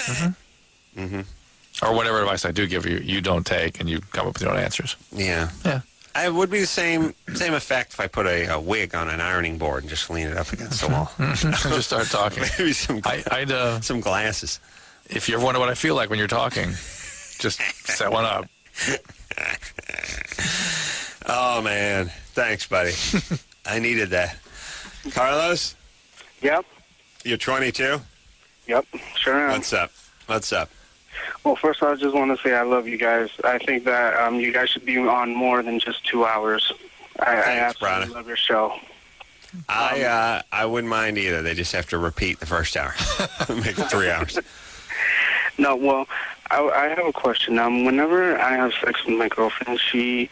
C: whatever advice I do give you, you don't take, and you come up with your own answers.
B: Yeah.
C: Yeah.
B: It would be the same effect if I put a wig on an ironing board and just lean it up against the wall.
C: Just start talking.
B: Maybe some glasses.
C: If you ever wonder what I feel like when you're talking, just set one up.
B: Oh, man. Thanks, buddy. I needed that. Carlos?
I: Yep.
B: You're 22?
I: Yep, sure am.
B: What's up?
I: Well, first I just want to say I love you guys. I think that you guys should be on more than just 2 hours. I absolutely love your show.
B: I wouldn't mind either. They just have to repeat the first hour. Make it 3 hours.
I: No, well, I have a question. Whenever I have sex with my girlfriend, she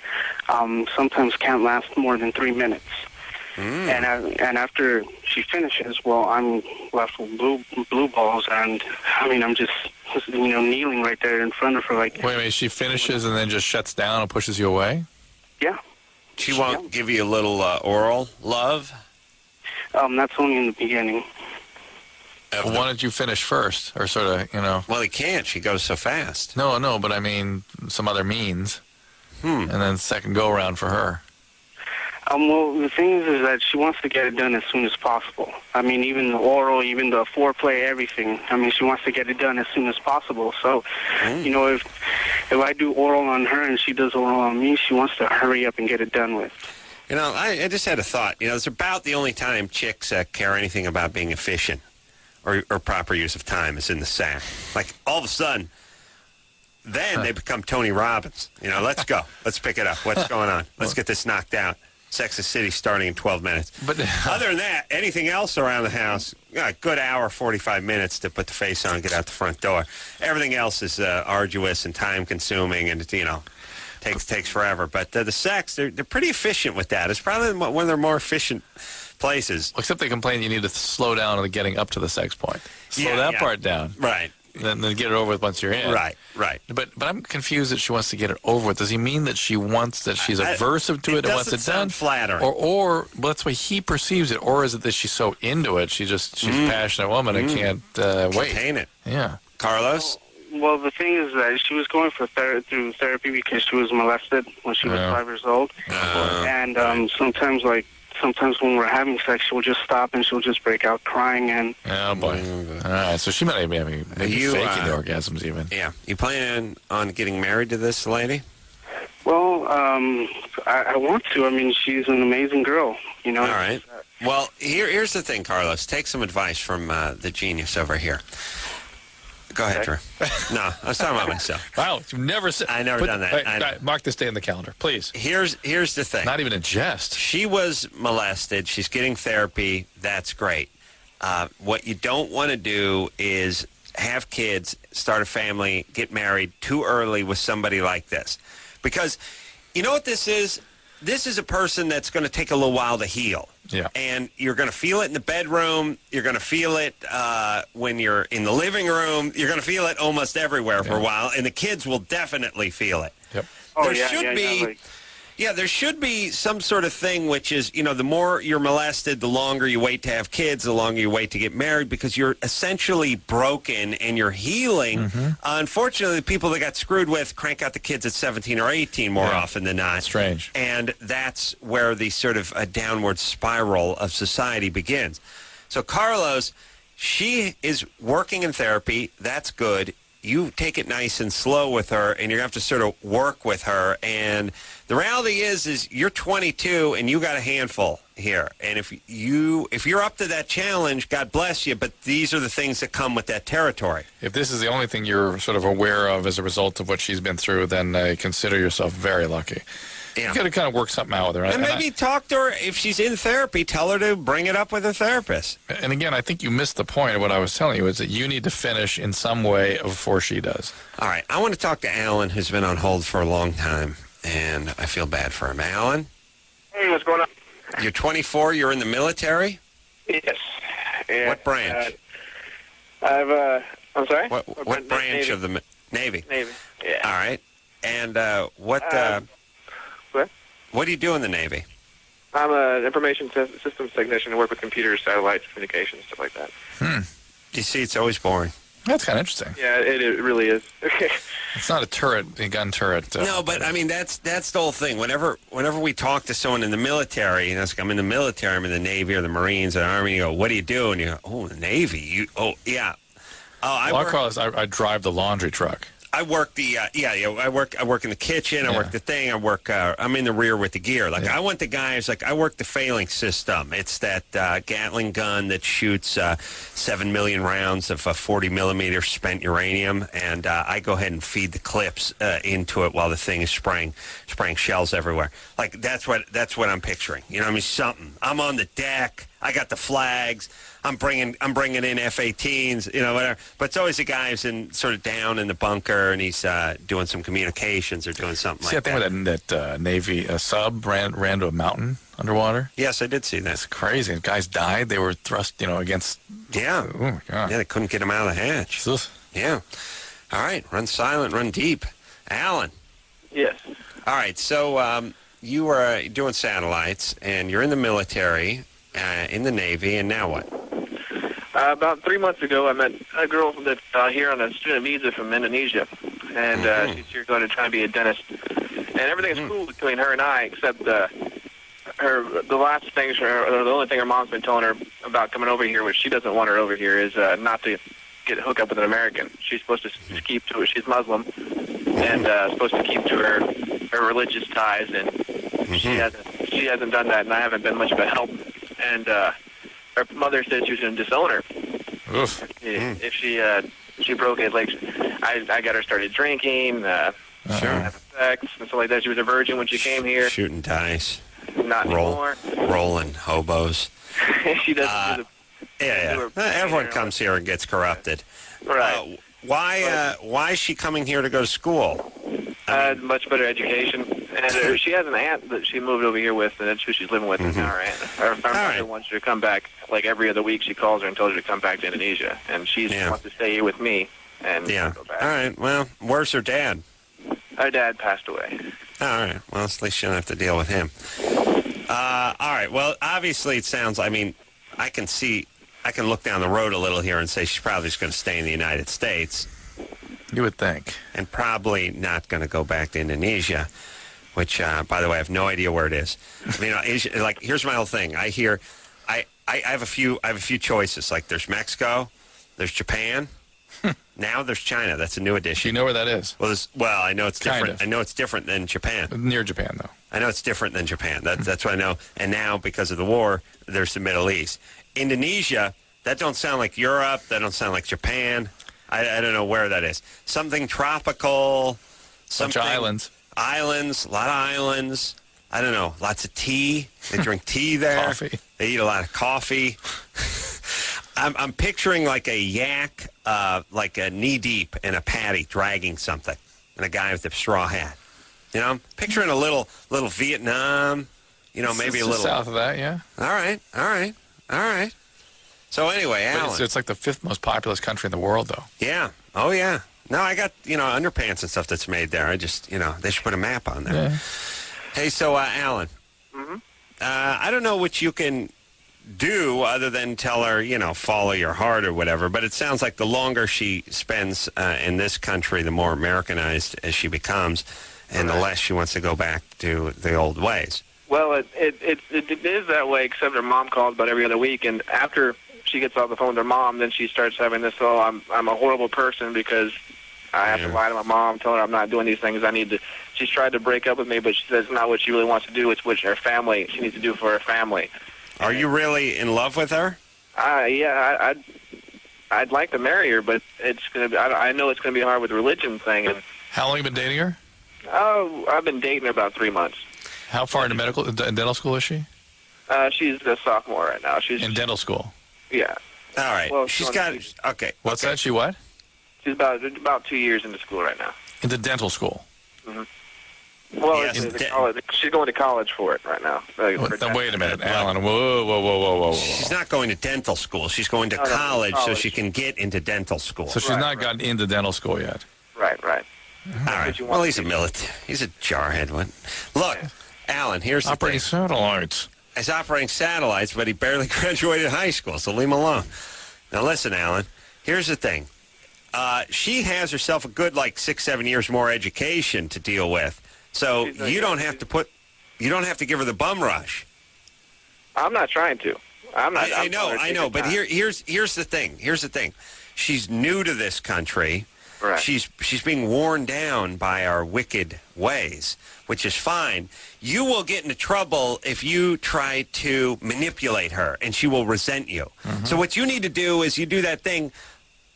I: sometimes can't last more than 3 minutes. And after she finishes, well, I'm left with blue balls, and I mean, I'm just kneeling right there in front of her, like.
C: Wait a minute, she finishes and then just shuts down and pushes you away?
I: Yeah.
B: She won't give you a little oral love?
I: That's only in the beginning.
C: Well, why don't you finish first, or sort of,
B: Well, he can't. She goes so fast.
C: No, but I mean, some other means. And then second go around for her.
I: Well, the thing is that she wants to get it done as soon as possible. I mean, even the oral, even the foreplay, everything. I mean, she wants to get it done as soon as possible. So, if I do oral on her and she does oral on me, she wants to hurry up and get it done with.
B: I just had a thought. It's about the only time chicks care anything about being efficient or proper use of time is in the sack. Like, all of a sudden, then they become Tony Robbins. Let's go. Let's pick it up. What's going on? Let's get this knocked out. Sex and City starting in 12 minutes. But other than that, anything else around the house, a good hour, 45 minutes to put the face on and get out the front door. Everything else is arduous and time-consuming, and takes forever. But the sex, they're pretty efficient with that. It's probably one of their more efficient places.
C: Except they complain you need to slow down on getting up to the sex point. Slow that part down.
B: Right.
C: Then get it over with once you're in.
B: Right.
C: But I'm confused that she wants to get it over with. Does he mean that she's aversive to it and wants it done?
B: Flattering.
C: Or that's the way he perceives it. Or is it that she's so into it, she's a passionate woman and can't wait.
B: Contain it.
C: Yeah.
B: Carlos?
I: Well, the thing is that she was going through therapy because she was molested when she was 5 years old. And sometimes when we're having sex, she'll just stop and she'll just break out crying. And
C: oh, boy. All right, so she might be faking the orgasms even.
B: Yeah. You planning on getting married to this lady?
I: Well, I want to. I mean, she's an amazing girl, All
B: right. Well, here's the thing, Carlos. Take some advice from the genius over here. Go ahead, Drew. No, I was talking about myself.
C: Wow, you've never said.
B: I never done that.
C: Mark this day in the calendar, please.
B: Here's the thing.
C: Not even a jest.
B: She was molested. She's getting therapy. That's great. What you don't want to do is have kids, start a family, get married too early with somebody like this. Because you know what this is? this is a person that's going to take a little while to heal.
C: Yeah.
B: And you're going to feel it in the bedroom. You're going to feel it when you're in the living room. You're going to feel it almost everywhere for a while. And the kids will definitely feel it.
C: Yep.
B: There should be some sort of thing, which is, the more you're molested, the longer you wait to have kids, the longer you wait to get married, because you're essentially broken and you're healing. Unfortunately, the people that got screwed with crank out the kids at 17 or 18 more often than not.
C: Strange.
B: And that's where the sort of a downward spiral of society begins. So Carlos, she is working in therapy. That's good. You take it nice and slow with her, and you're going to have to sort of work with her. And the reality is you're 22, and you got a handful here. And if you're up to that challenge, God bless you, but these are the things that come with that territory.
C: If this is the only thing you're sort of aware of as a result of what she's been through, then consider yourself very lucky.
B: Yeah.
C: You got to kind of work something out with her.
B: And maybe talk to her. If she's in therapy, tell her to bring it up with her therapist.
C: And again, I think you missed the point of what I was telling you, is that you need to finish in some way before she does.
B: All right. I want to talk to Alan, who's been on hold for a long time, and I feel bad for him. Alan?
J: Hey, what's going on?
B: You're 24. You're in the military?
J: Yes. Yeah.
B: What branch?
J: I'm sorry?
B: What branch
J: Navy.
B: of the Navy?
J: Navy, yeah.
B: All right. And what do you do in the Navy?
J: I'm an information systems technician. I work with computers, satellites, communications, stuff like that.
B: You see, it's always boring.
C: That's kind of interesting.
J: Yeah, it really is.
C: It's not a gun turret.
B: No, but I mean that's the whole thing. Whenever we talk to someone in the military, and it's like, I'm in the military, I'm in the Navy or the Marines or the Army, you go, what do you do? And you go, oh, the Navy.
C: I drive the laundry truck.
B: I work I work in the kitchen. I work the thing. I'm in the rear with the gear. I want the guys. I work the failing system. It's that Gatling gun that shoots 7 million rounds of 40 millimeter spent uranium, and I go ahead and feed the clips into it while the thing is spraying shells everywhere. That's what I'm picturing. Something. I'm on the deck. I got the flags. I'm bringing in F-18s, whatever. But it's always the guy who's sort of down in the bunker, and he's doing some communications or doing something like that.
C: See that thing with that Navy sub ran to a mountain underwater?
B: Yes, I did see that.
C: It's crazy. Guys died. They were thrust, against.
B: Yeah.
C: Oh my God.
B: Yeah, they couldn't get them out of the hatch. Yeah. All right. Run silent. Run deep. Alan.
J: Yes.
B: All right. So you are doing satellites, and you're in the military, in the Navy, and now what?
J: About 3 months ago, I met a girl that's here on a student visa from Indonesia, and she's here going to try and be a dentist. And everything is cool between her and I, except the only thing her mom's been telling her about coming over here, which she doesn't want her over here, is not to get hooked up with an American. She's supposed to keep to it. She's Muslim, and supposed to keep to her religious ties, and she hasn't done that, and I haven't been much of a help. And her mother said she was going to disown her if she broke it. I got her started drinking, having sex, and stuff like that. She was a virgin when she came here.
B: Shooting dice.
J: Not anymore.
B: Rolling hobos.
J: She doesn't
B: everyone comes here and gets corrupted.
J: Right.
B: Why is she coming here to go to school?
J: Much better education. And she has an aunt that she moved over here with, and that's who she's living with now, her aunt. Her mother wants her to come back, every other week she calls her and tells her to come back to Indonesia. And she wants to stay here with me and go back.
B: All right, well, where's her dad?
J: Her dad passed away.
B: All right, well, at least she don't have to deal with him. All right, well, obviously it sounds, I can look down the road a little here and say she's probably just going to stay in the United States.
C: You would think. And
B: probably not going to go back to Indonesia, which, by the way, I have no idea where it is. Asia, here's my whole thing. I have a few choices. There's Mexico, there's Japan, now there's China. That's a new addition.
C: You know where that is?
B: Well, I know it's different. I know it's different than Japan.
C: Near Japan, though.
B: I know it's different than Japan. That's what I know. And now, because of the war, there's the Middle East. Indonesia, that don't sound like Europe. That don't sound like Japan. I don't know where that is. Something tropical.
C: Bunch of islands.
B: Islands, a lot of islands. I don't know, lots of tea. They drink tea there.
C: Coffee.
B: They eat a lot of coffee. I'm picturing a yak, a knee deep in a paddy dragging something, and a guy with a straw hat. You know, I'm picturing a little Vietnam. You know, maybe
C: It's
B: a little
C: south of that, yeah.
B: All right. So anyway,
C: But
B: Alan.
C: it's like the 5th most populous country in the world, though.
B: Yeah. Oh, yeah. No, I got, underpants and stuff that's made there. I just, they should put a map on there.
C: Yeah.
B: Hey, so, Alan.
J: Mhm.
B: I don't know what you can do other than tell her, follow your heart or whatever, but it sounds like the longer she spends in this country, the more Americanized as she becomes, and the less she wants to go back to the old ways.
J: Well, it is that way, except her mom calls about every other week, and after she gets off the phone with her mom, then she starts having this, I'm a horrible person because I have to lie to my mom, tell her I'm not doing these things. She's tried to break up with me, but she says it's not what she really wants to do. It's what her family, she needs to do for her family.
B: Are you really in love with her?
J: Yeah, I'd like to marry her, but it's gonna be, I know it's gonna be hard with the religion thing. And
C: How long have you been dating her?
J: oh, I've been dating her about 3 months.
C: How far into dental school is she?
J: She's a sophomore right now. She's
C: In dental school.
J: Yeah.
B: All right.
J: Well,
B: she's got, okay.
C: What's that? She what?
J: She's about 2 years into school right now.
C: Into dental school.
J: Well,
B: Yes.
J: she's going to college for it right now.
C: Wait a minute, Alan. Whoa.
B: She's not going to dental school. She's going to college so she can get into dental school.
C: So she's not gotten into dental school yet.
J: Right.
B: All right. Well, he's a military. He's a jarhead. Look, Alan, here's the
C: Operating
B: thing.
C: satellites.
B: He's operating satellites, but he barely graduated high school, so leave him alone. Now, listen, Alan, here's the thing. She has herself a good, 6-7 years more education to deal with. So you don't have to give her the bum rush.
J: I'm not trying to.
B: I know, but here's the thing. She's new to this country.
J: Right.
B: She's being worn down by our wicked ways, which is fine. You will get into trouble if you try to manipulate her, and she will resent you.
C: Mm-hmm.
B: So what you need to do is you do that thing.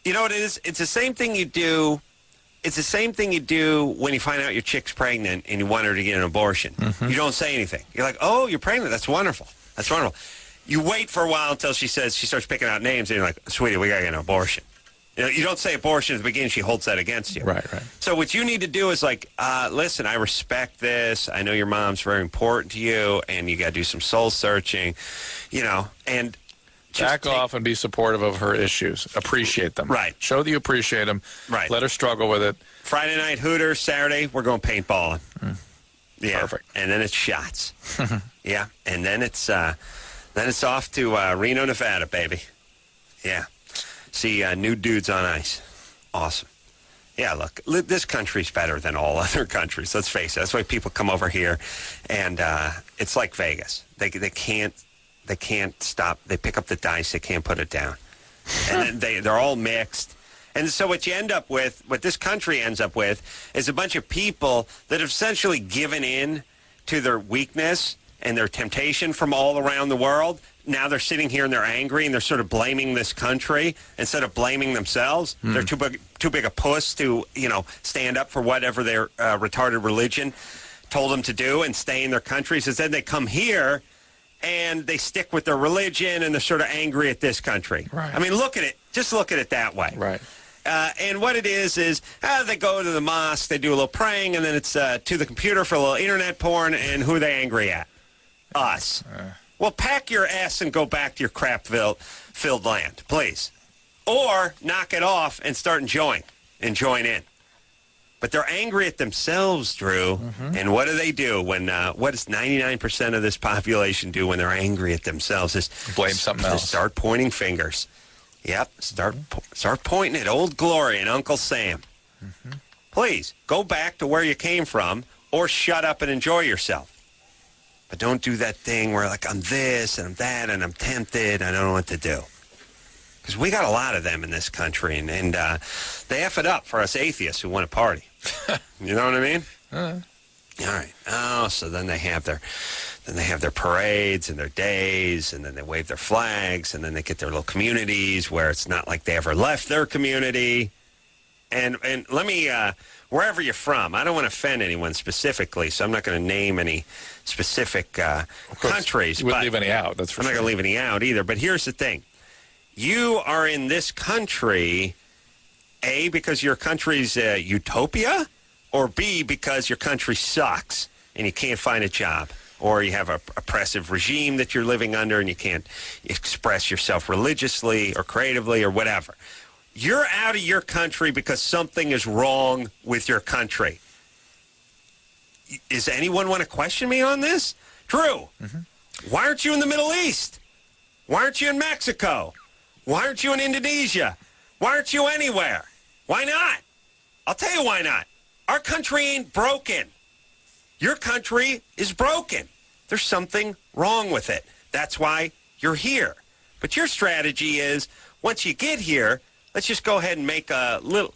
B: You know what it is? It's the same thing you do. It's the same thing you do when you find out your chick's pregnant and you want her to get an abortion.
C: Mm-hmm.
B: You don't say anything. You're like, oh, you're pregnant. That's wonderful. That's wonderful. You wait for a while until she starts picking out names, and you're like, sweetie, we got to get an abortion. You don't say abortion at the beginning. She holds that against you.
C: Right.
B: So what you need to do is listen, I respect this. I know your mom's very important to you, and you got to do some soul searching, and just
C: back off and be supportive of her issues. Appreciate them.
B: Right.
C: Show that you appreciate them.
B: Right.
C: Let her struggle with it.
B: Friday night Hooters, Saturday we're going paintballing. Yeah.
C: Perfect.
B: And then it's shots. Yeah. And then it's off to Reno, Nevada, baby. Yeah. See new dudes on ice. Awesome. Yeah, look, this country's better than all other countries. Let's face it. That's why people come over here, and it's like Vegas. They can't stop. They pick up the dice. They can't put it down, and then they're all mixed. And so what this country ends up with, is a bunch of people that have essentially given in to their weakness and their temptation from all around the world. Now they're sitting here and they're angry and they're sort of blaming this country instead of blaming themselves. They're too big a puss to, stand up for whatever their retarded religion told them to do and stay in their countries. Instead, they come here and they stick with their religion and they're sort of angry at this country.
C: Right.
B: I mean, look at it. Just look at it that way.
C: Right.
B: And what it is they go to the mosque, they do a little praying, and then it's to the computer for a little internet porn, and who are they angry at? Us. Well, pack your ass and go back to your crap-filled land, please. Or knock it off and start enjoying in. But they're angry at themselves, Drew. Mm-hmm. And what do they do when, what does 99% of this population do when they're angry at themselves? Is
C: blame something else.
B: Start pointing fingers. Yep, start pointing at Old Glory and Uncle Sam. Mm-hmm. Please, go back to where you came from or shut up and enjoy yourself. But don't do that thing where, I'm this and I'm that and I'm tempted. I don't know what to do. Because we got a lot of them in this country, and they F it up for us atheists who want to party. You know what I mean? All right. Oh, so then they have their parades and their days, and then they wave their flags, and then they get their little communities where it's not like they ever left their community. And let me, wherever you're from, I don't want to offend anyone specifically, so I'm not going to name any specific countries.
C: You wouldn't leave any out, that's for sure.
B: I'm not going to leave any out either, but here's the thing. You are in this country, A, because your country's utopia, or B, because your country sucks and you can't find a job, or you have an oppressive regime that you're living under and you can't express yourself religiously or creatively or whatever. You're out of your country because something is wrong with your country. Does anyone want to question me on this? Drew, why aren't you in the Middle East? Why aren't you in Mexico? Why aren't you in Indonesia? Why aren't you anywhere? Why not? I'll tell you why not. Our country ain't broken. Your country is broken. There's something wrong with it. That's why you're here. But your strategy is, once you get here, let's just go ahead and make a little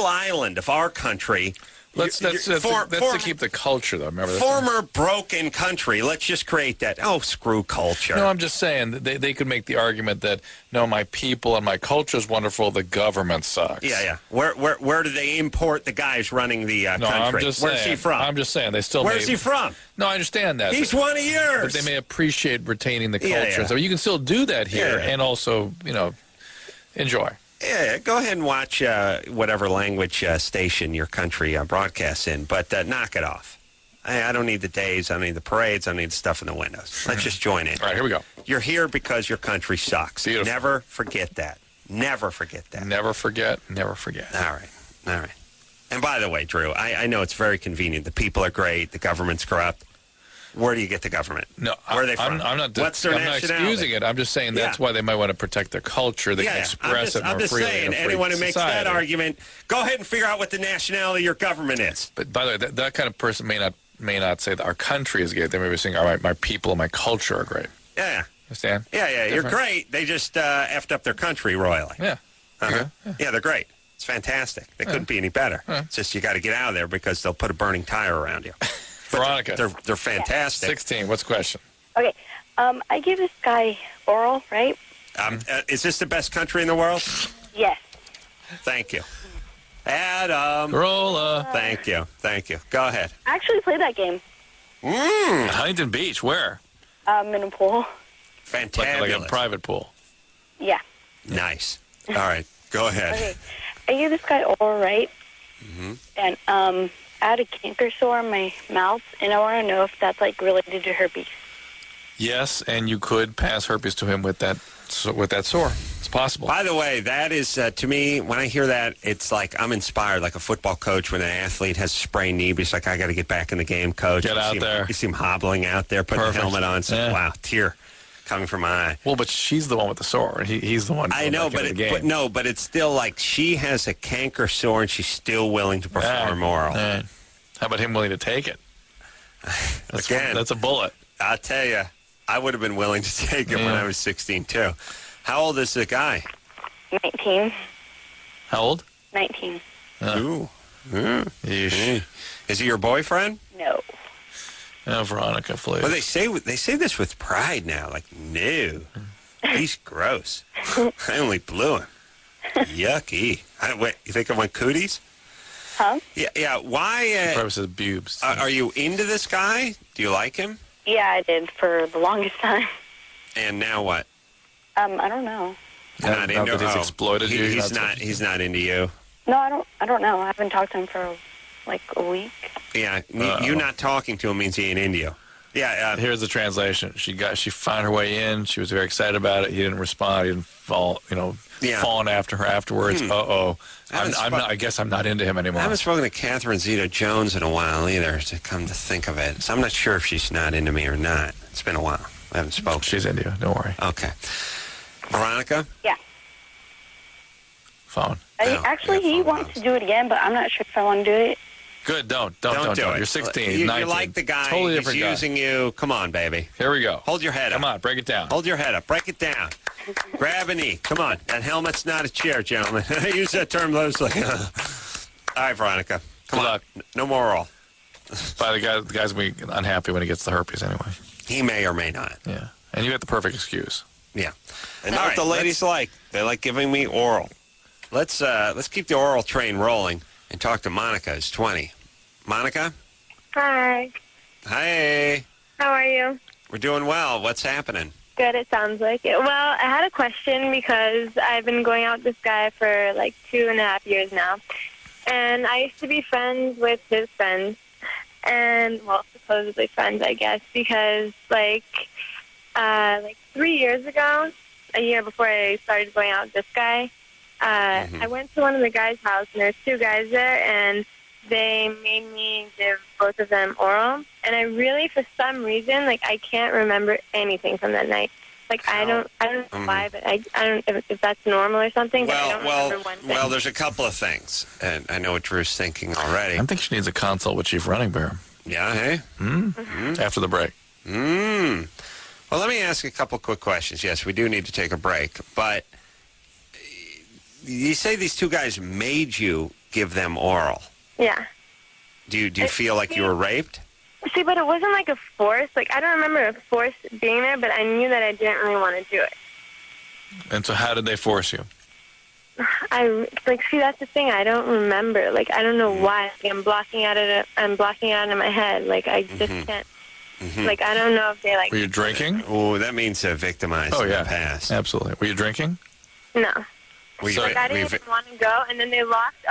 B: island of our country.
C: That's to keep the culture, though. Remember,
B: former broken country. Let's just create that. Oh, screw culture.
C: No, I'm just saying that they could make the argument that no, my people and my culture is wonderful. The government sucks.
B: Yeah. Where do they import the guys running the country?
C: I'm just
B: Where's
C: saying,
B: he from?
C: I'm just saying they still.
B: Where's he from?
C: No, I understand that.
B: He's one of yours.
C: But they may appreciate retaining the culture.
B: Yeah.
C: So you can still do that here and also, enjoy.
B: Yeah, go ahead and watch whatever language station your country broadcasts in, but knock it off. I don't need the days. I don't need the parades. I don't need the stuff in the windows. Let's just join in.
C: All right, here we go.
B: You're here because your country sucks.
C: Beautiful.
B: Never forget that. Never forget that.
C: Never forget. Never forget.
B: All right. And by the way, Drew, I know it's very convenient. The people are great. The government's corrupt. Where do you get the government?
C: No,
B: where are they from?
C: I'm not.
B: What's their
C: I'm not
B: nationality?
C: excusing it. I'm just saying that's why they might want to protect their culture. They can express it more freely.
B: I'm just saying, anyone who makes that argument, go ahead and figure out what the nationality of your government is.
C: But by the way, that kind of person may not say that our country is great. They may be saying, all right, my people and my culture are great.
B: Yeah.
C: Understand?
B: Yeah.
C: Different.
B: You're great. They just effed up their country royally.
C: Yeah.
B: Uh-huh. Yeah, they're great. It's fantastic. They couldn't be any better. It's just you got to get out of there because they'll put a burning tire around you.
C: Veronica.
B: They're fantastic.
C: 16. What's the question?
D: Okay. I gave this guy oral, right?
B: Is this the best country in the world?
D: Yes.
B: Thank you. Adam.
C: Carolla.
B: Thank you. Go ahead.
D: I actually played that game.
C: Huntington Beach. Where?
D: In a pool.
B: Fantabulous.
C: Like a private pool.
D: Yeah.
B: Nice. All right. Go ahead.
D: Okay. I gave this guy oral, right? And I had a canker sore on my mouth, and I want to know if that's related to herpes.
C: Yes, and you could pass herpes to him with that sore. It's possible.
B: By the way, that is, to me, when I hear that, it's like I'm inspired, like a football coach when an athlete has a sprained knee, but he's like, I got to get back in the game, coach.
C: Get out there.
B: You see him hobbling out there, putting the helmet on. So, wow, tear coming from my eye.
C: Well, but she's the one with the sore, and he's the one.
B: I know, but it's still like she has a canker sore, and she's still willing to perform oral.
C: How about him willing to take it? That's a bullet.
B: I'll tell you, I would have been willing to take it when I was 16 too. How old is the guy?
D: 19.
C: How old?
D: 19.
B: Ooh. Is he your boyfriend?
D: No.
C: Oh, Veronica, please.
B: Well, they say this with pride now. Like, no, he's gross. I only blew him. Yucky. Wait, you think I want cooties?
D: Huh?
B: Yeah. Why?
C: Probably says boobs.
B: Are you into this guy? Do you like him?
D: Yeah, I did for the longest time.
B: And now what?
D: I don't know.
B: Not into
C: that he's exploited you.
B: He's not into you.
D: No, I don't know. I haven't talked to him for a week.
B: Yeah, you not talking to him means he ain't into you. Yeah.
C: Here's the translation. She found her way in. She was very excited about it. He didn't respond. He didn't fawn after her afterwards. I guess I'm not into him anymore.
B: I haven't spoken to Catherine Zeta-Jones in a while either, to come to think of it. So I'm not sure if she's not into me or not. It's been a while. I haven't spoken.
C: She's into you. Don't worry.
B: Okay. Veronica?
D: Yeah.
C: Phone.
D: He wants to do it again, but I'm not sure if I want to do it.
C: Good. Don't do it. You're 16.
B: You
C: 19.
B: like the guy.
C: Totally
B: He's
C: different guy.
B: using you. Come on, baby.
C: Here we go.
B: Hold your head up.
C: Come on, break it down.
B: Hold your head up. Break it down. Grab a knee. Come on. That helmet's not a chair, gentlemen. I use that term loosely. All right, Veronica. Come on.
C: luck.
B: No more oral.
C: The guy's going to be unhappy when he gets the herpes anyway.
B: He may or may not.
C: Yeah. And you got the perfect excuse.
B: Yeah. And what the ladies like. They like giving me oral. Let's keep the oral train rolling and talk to Monica, who's 20. Monica?
F: Hi.
B: Hey.
F: How are you?
B: We're doing well. What's happening?
F: Good, it sounds like it. Well, I had a question because I've been going out with this guy for 2.5 years now. And I used to be friends with his friends. And, well, supposedly friends, I guess, because, like 3 years ago, a year before I started going out with this guy, I went to one of the guys' house, and there's 2 guys there, and they made me give both of them oral. And I really, for some reason, like, I can't remember anything from that night. Like, I don't know why, but I don't if that's normal or something. But I don't remember one thing.
B: Well, there's a couple of things, and I know what Drew's thinking already.
C: I think she needs a consult with Chief Running Bear.
B: Yeah, hey?
C: After the break.
B: Well, let me ask a couple quick questions. Yes, we do need to take a break, but you say these 2 guys made you give them oral.
F: Yeah.
B: Do you feel like you were raped?
F: See, but it wasn't like a force. Like, I don't remember a force being there, but I knew that I didn't really want to do it.
C: And so how did they force you?
F: See, that's the thing. I don't remember. Like, I don't know why. Like, I'm blocking out it in my head. Like, I just can't. Like, I don't know if they, like...
C: Were you drinking?
B: Oh, that means victimized in the past.
C: Absolutely. Were you drinking?
F: No. I didn't even want to go, and then they locked...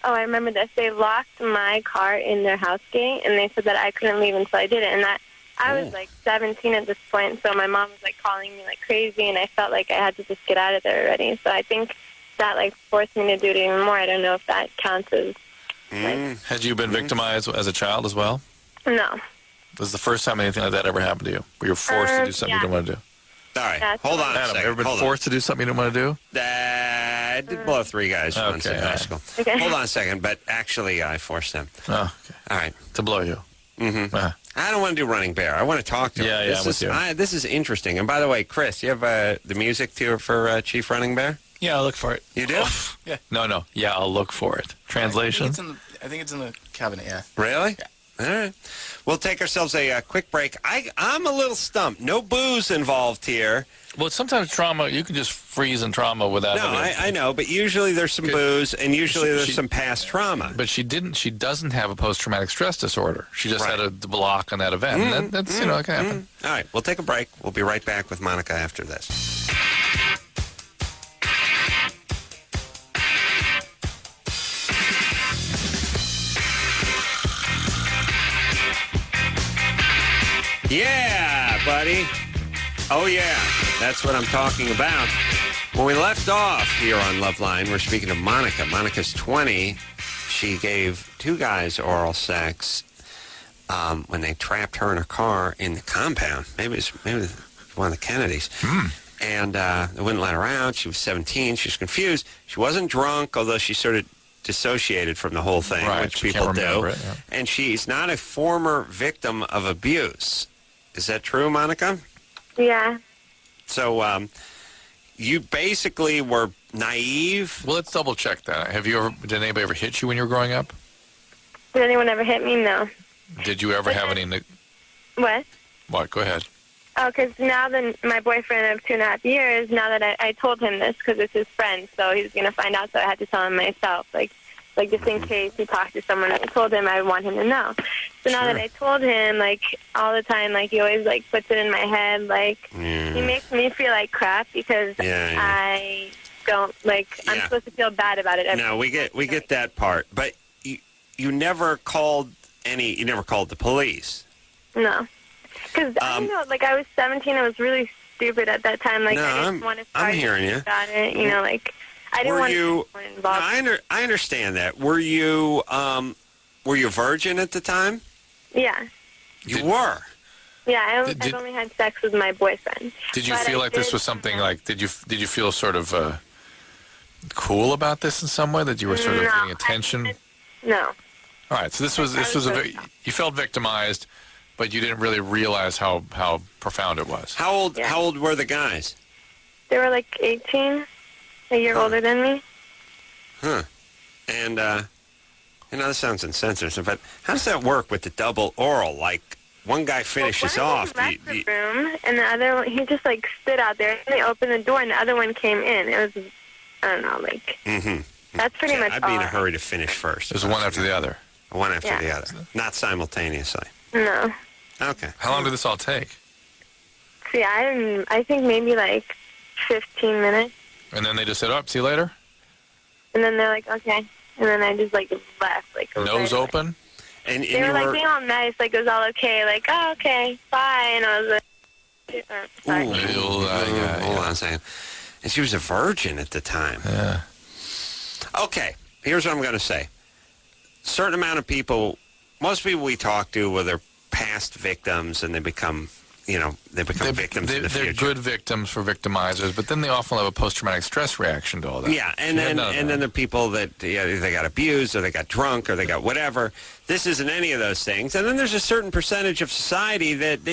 F: Oh, I remember this. They locked my car in their house gate, and they said that I couldn't leave until I did it. And that I was, 17 at this point, so my mom was, calling me like crazy, and I felt like I had to just get out of there already. So I think that, forced me to do it even more. I don't know if that counts as...
C: Had you been victimized as a child as well?
F: No.
C: Was the first time anything like that ever happened to you? Where you were forced to do something you didn't want to do?
B: All right, hold on a
C: Adam,
B: second.
C: ever been forced to do something you didn't want to do?
B: I did blow 3 guys once in high school.
F: Okay.
B: Hold on a second, but actually I forced them.
C: Oh, okay.
B: All right.
C: To blow you.
B: I don't want to do Running Bear. I want to talk to him.
C: Yeah, I'm with you.
B: This is interesting. And by the way, Chris, you have the music for Chief Running Bear?
E: Yeah, I'll look for it.
B: You do?
E: Yeah.
C: No. Yeah, I'll look for it. Translation?
E: I think it's in the cabinet, yeah.
B: Really?
E: Yeah.
B: All right. We'll take ourselves a quick break. I'm a little stumped. No booze involved here.
C: Well, sometimes trauma, you can just freeze in trauma without...
B: No, I know, but usually there's some booze, and usually there's some past trauma.
C: But she doesn't have a post-traumatic stress disorder. She just had a block on that event. That can happen.
B: All right, we'll take a break. We'll be right back with Monica after this. Yeah, buddy. Oh, yeah. That's what I'm talking about. When we left off here on Loveline, we're speaking of Monica. Monica's 20. She gave 2 guys oral sex when they trapped her in a car in the compound. Maybe it was one of the Kennedys. And they wouldn't let her out. She was 17. She was confused. She wasn't drunk, although she sort of dissociated from the whole thing, which people do.
C: It, yeah.
B: And she's not a former victim of abuse. Is that true, Monica?
F: Yeah.
B: So you basically were naive?
C: Well, let's double-check that. Did anybody ever hit you when you were growing up?
F: Did anyone ever hit me? No.
C: Did you ever have any...
F: What?
C: What? Go ahead.
F: Oh, because now my boyfriend of 2.5 years, now that I told him this because it's his friend, so he's going to find out, so I had to tell him myself. Like just in case he talked to someone, I told him I want him to know. So now that I told him, all the time, he always, puts it in my head, he makes me feel like crap because I don't, I'm supposed to feel bad about it.
B: No, we get that part. But you never called the police.
F: No. Because, I don't know, I was 17, I was really stupid at that time. I didn't want to start
B: I'm hearing you.
F: About it, I didn't want to get involved.
B: No, I understand that. Were you a virgin at the time?
F: Yeah.
B: You were?
F: Yeah, I've only had sex with my boyfriend.
C: Did you feel like this was something did you feel sort of cool about this in some way, that you were sort of getting attention?
F: No.
C: All right, so this was you felt victimized, but you didn't really realize how profound it was.
B: How old were the guys?
F: They were 18, a year older than me.
B: Huh. And this sounds insensitive, but how does that work with the double oral? One guy finishes off.
F: One left the room, and the other one, he just stood out there, and they opened the door, and the other one came in. It was, I don't know, that's pretty much
B: I'd be in a hurry to finish first.
C: It was one after the other.
B: One after the other. Not simultaneously.
F: No.
B: Okay.
C: How long did this all take?
F: See, I think maybe 15 minutes.
C: And then they just said, "Oh, see you later."
F: And then they're like, "Okay." and then I just like left, like
C: Nose
F: right
C: open?
B: And
F: They were
B: you
F: like being all nice, like it was all okay, like, oh, okay, bye, and I was like, sorry.
B: Hold on a second. And she was a virgin at the time.
C: Yeah.
B: Okay, here's what I'm going to say. Certain amount of people, most people we talk to, well, they're past victims, and they become, victims in the
C: They're
B: future.
C: good victims for victimizers, but then they often have a post-traumatic stress reaction to all that.
B: Yeah, and then there are people that they got abused, or they got drunk, or they got whatever. This isn't any of those things. And then there's a certain percentage of society that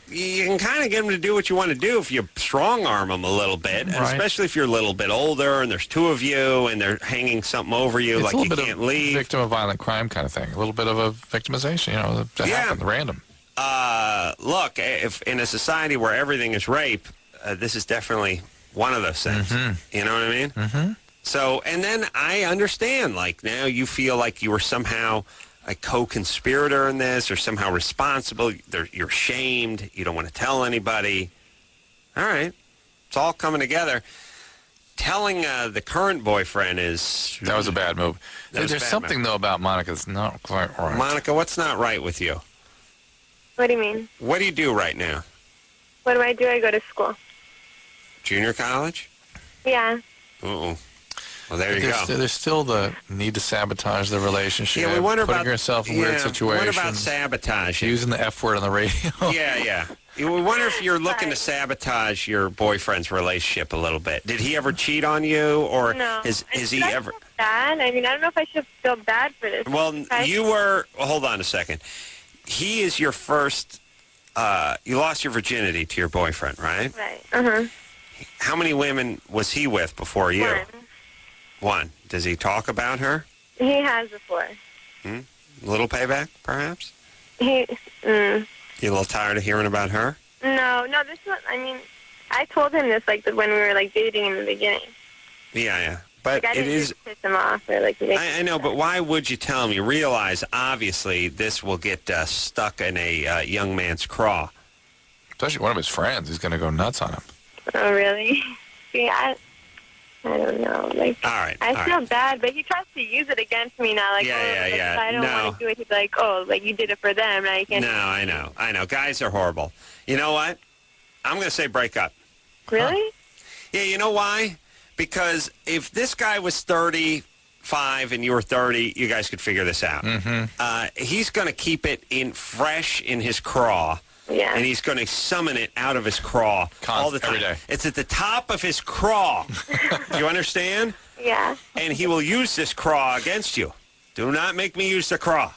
B: you can kind of get them to do what you want to do if you strong-arm them a little bit, and especially if you're a little bit older and there's two of you and they're hanging something over you
C: It's
B: like
C: a
B: you
C: little bit
B: can't
C: of
B: leave.
C: Victim of violent crime kind of thing. A little bit of a victimization, that happens, random.
B: Look, if in a society where everything is rape, this is definitely one of those things.
C: Mm-hmm.
B: You know what I mean? Mm-hmm. So, and then I understand, like, now you feel like you were somehow a co-conspirator in this, or somehow responsible. You're shamed. You don't want to tell anybody. All right. It's all coming together. Telling the current boyfriend is...
C: That was a bad move. There's something, though, about Monica that's not quite right.
B: Monica, what's not right with you?
F: What do you mean?
B: What do you do right now?
F: What do? I go to school.
B: Junior college?
F: Yeah.
B: Uh-oh. Well, there you go.
C: There's still the need to sabotage the relationship.
B: Yeah, we wonder
C: putting
B: about
C: yourself in weird situations.
B: What about sabotage?
C: Using the F word on the radio.
B: Yeah. We wonder if you're looking to sabotage your boyfriend's relationship a little bit. Did he ever cheat on you, or
F: No.
B: is he ever?
F: Bad. I mean, I don't know if I should feel bad for this.
B: Well, you were. Well, hold on a second. He is your first. You lost your virginity to your boyfriend, right?
F: Right. Uh-huh.
B: How many women was he with before you?
F: One.
B: Does he talk about her?
F: He has before.
B: A little payback, perhaps?
F: You
B: a little tired of hearing about her?
F: No, this was, I mean, I told him this, like, when we were, like, dating in the beginning.
B: Yeah. But
F: like, I didn't just piss him off or, like,
B: I know, but why would you tell him? You realize, obviously, this will get stuck in a young man's craw.
C: Especially one of his friends. He's going to go nuts on him.
F: Oh, really? See, I don't know. Like,
B: all right.
F: I feel bad, but he tries to use it against me now. Like, if I don't want to do it, he's like, oh, like, you did it for them. Now you can't.
B: No, I know. Guys are horrible. You know what? I'm going to say break up.
F: Really?
B: Huh. Yeah, you know why? Because if this guy was 35 and you were 30, you guys could figure this out.
C: Mm-hmm.
B: He's going to keep it fresh in his craw.
F: Yeah.
B: And he's going to summon it out of his craw all the time.
C: Every day.
B: It's at the top of his craw. Do you understand?
F: Yeah.
B: And he will use this craw against you. Do not make me use the craw.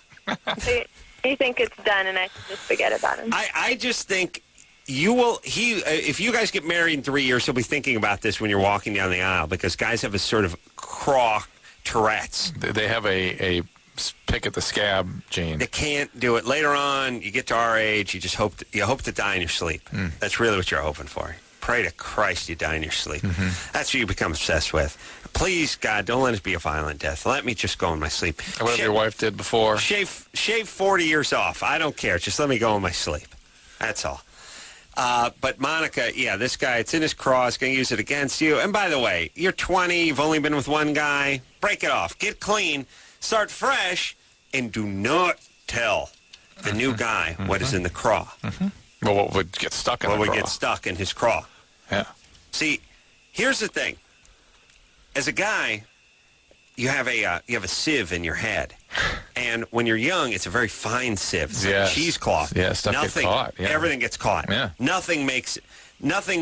F: So you think it's done and I should just forget about him?
B: I just think you will. If you guys get married in 3 years, he'll be thinking about this when you're walking down the aisle, because guys have a sort of craw Tourette's.
C: They have a pick at the scab gene.
B: They can't do it. Later on, you get to our age, you just hope to die in your sleep. That's really what you're hoping for. Pray to Christ you die in your sleep.
C: Mm-hmm.
B: That's what you become obsessed with. Please, God, don't let it be a violent death. Let me just go in my sleep.
C: Whatever your wife did before.
B: Shave 40 years off. I don't care. Just let me go in my sleep. That's all. But Monica, this guy, it's in his craw. He's going to use it against you. And by the way, you're 20. You've only been with one guy. Break it off. Get clean. Start fresh. And do not tell the new guy what is in the craw.
C: Mm-hmm. Well, what would get stuck in the craw?
B: What would get stuck in his craw.
C: Yeah.
B: See, here's the thing. As a guy, you have a sieve in your head. And when you're young, it's a very fine sieve. It's like a cheesecloth.
C: Yeah, stuff gets caught. Yeah.
B: Everything gets caught.
C: Yeah.
B: Nothing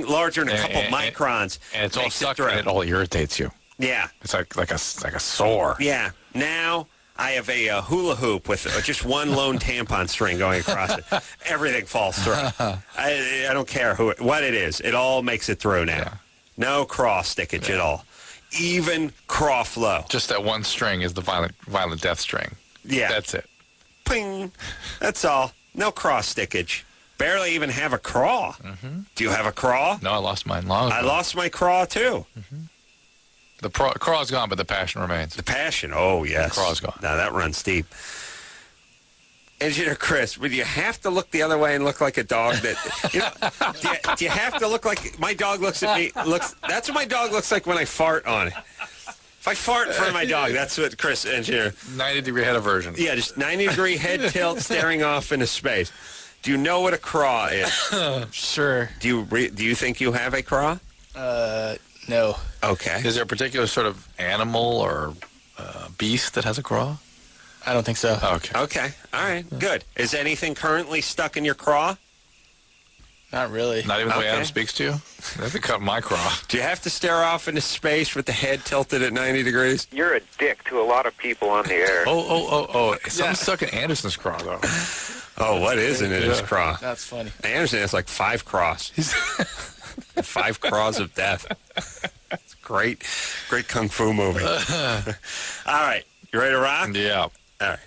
B: larger than a couple microns.
C: And it's all stuck and it all irritates you.
B: Yeah.
C: It's like a sore.
B: Yeah. Now I have a hula hoop with just one lone tampon string going across it. Everything falls through. I don't care what it is. It all makes it through now.
C: Yeah.
B: No cross stickage at all. Even craw flow.
C: Just that one string is the violent death string.
B: Yeah.
C: That's it.
B: Ping. That's all. No cross stickage. Barely even have a craw. Mm-hmm. Do you have a craw?
C: No, I lost mine long ago.
B: I lost my craw, too.
C: Mm-hmm. The craw's gone, but the passion remains.
B: The passion? Oh, yes.
C: The craw's gone.
B: Now, that runs deep. Engineer Chris, would you have to look the other way and look like a dog that, do you have to look like, my dog looks at me, that's what my dog looks like when I fart on it. If I fart in front of my dog, that's what Chris, engineer.
C: 90-degree head aversion.
B: Yeah, just 90-degree head tilt, staring off into space. Do you know what a craw is?
E: Sure.
B: Do you think you have a craw?
E: No.
B: Okay.
C: Is there a particular sort of animal or beast that has a craw?
E: I don't think so.
C: Okay.
B: Okay. All right. Good. Is anything currently stuck in your craw?
E: Not really.
C: Not even the way
B: Okay.
C: Adam speaks to you? That'd cut my craw.
B: Do you have to stare off into space with the head tilted at 90 degrees?
H: You're a dick to a lot of people on the air.
C: Oh. Something's stuck in Anderson's craw, though.
B: Oh, what isn't in his craw?
E: That's funny.
B: Anderson has like 5 craws. 5 craws of death. It's great kung fu movie. All right. You ready to rock?
C: Yeah.
B: All right.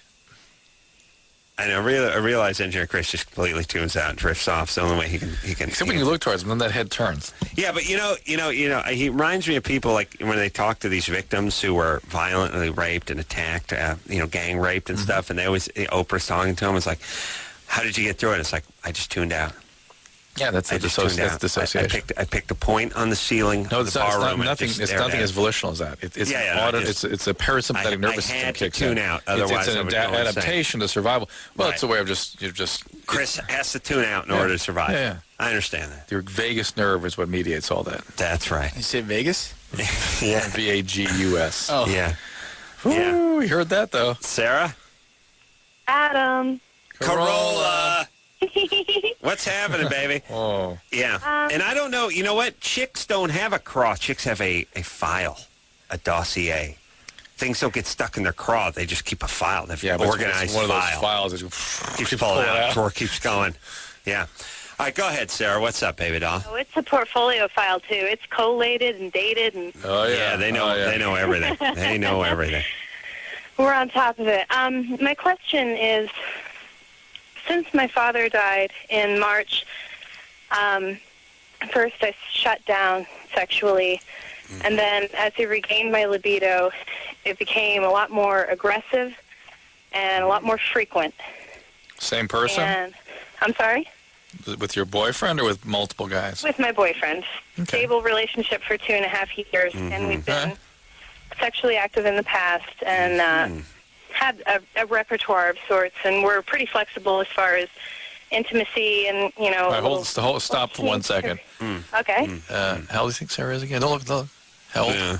B: I know. I realize Engineer Chris just completely tunes out and drifts off. It's the only way he can.
C: Except when you look towards him, then that head turns.
B: Yeah, but you know, he reminds me of people like when they talk to these victims who were violently raped and attacked, gang raped and stuff, and Oprah's talking to him. It's like, how did you get through it? It's like, I just tuned out.
C: Yeah, that's dissociation.
B: I picked a point on the ceiling.
C: No,
B: of the bar room.
C: nothing. It's nothing as volitional as that. It's a parasympathetic nervous system kicks in.
B: I had to tune out. Otherwise,
C: it's an adaptation to survival. Well, it's a way of just.
B: Chris has to tune out in order to survive.
C: Yeah.
B: I understand that.
C: Your vagus nerve is what mediates all that.
B: That's right.
E: You say Vegas?
B: Yeah.
C: VAGUS.
E: Oh.
B: Yeah.
C: Ooh, we heard that though.
B: Sarah?
D: Adam.
B: Carolla. What's happening, baby?
C: Oh.
B: Yeah. And I don't know. You know what? Chicks don't have a craw. Chicks have a file, a dossier. Things don't get stuck in their craw. They just keep a file. They've organized
C: it's one of those
B: file.
C: files that
B: Keeps pulling out. Drawer keeps going. Yeah. All right, go ahead, Sarah. What's up, baby doll?
D: Oh, it's a portfolio file too. It's collated and dated, and
C: Oh yeah.
B: Yeah, they know. They know everything. They know everything.
D: we're on top of it. My question is, since my father died in March, first I shut down sexually, and then as he regained my libido, it became a lot more aggressive and a lot more frequent.
C: Same person?
D: And I'm sorry?
C: With your boyfriend or with multiple guys?
D: With my boyfriend.
C: Okay.
D: Stable relationship for 2.5 years, and we've been sexually active in the past and had a repertoire of sorts, and we're pretty flexible as far as intimacy and,
C: All right, stop for 1 second.
D: Okay.
C: How old do you think Sarah is again? Don't look. How old?
B: Yeah.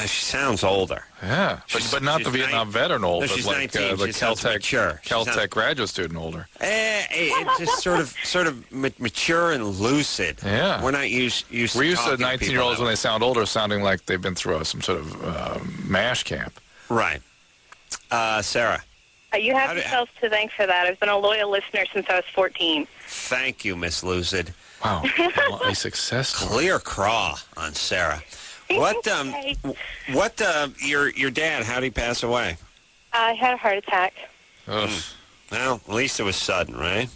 B: She sounds older.
C: Yeah, but not the Vietnam veteran old,
B: No,
C: but
B: she's
C: like
B: 19.
C: the
B: She sounds mature.
C: Caltech graduate student older.
B: It's just sort of mature and lucid.
C: Yeah.
B: We're not used
C: We're used to
B: talking
C: 19-year-olds
B: people
C: when they sound older, sounding like they've been through some sort of MASH camp.
B: Right. Sarah.
D: You have yourselves to thank for that. I've been a loyal listener since I was 14.
B: Thank you, Miss Lucid.
C: Wow, a successful.
B: Clear craw on Sarah. What your dad? How did he pass away?
D: I had a heart attack.
C: Ugh.
B: Well, at least it was sudden, right?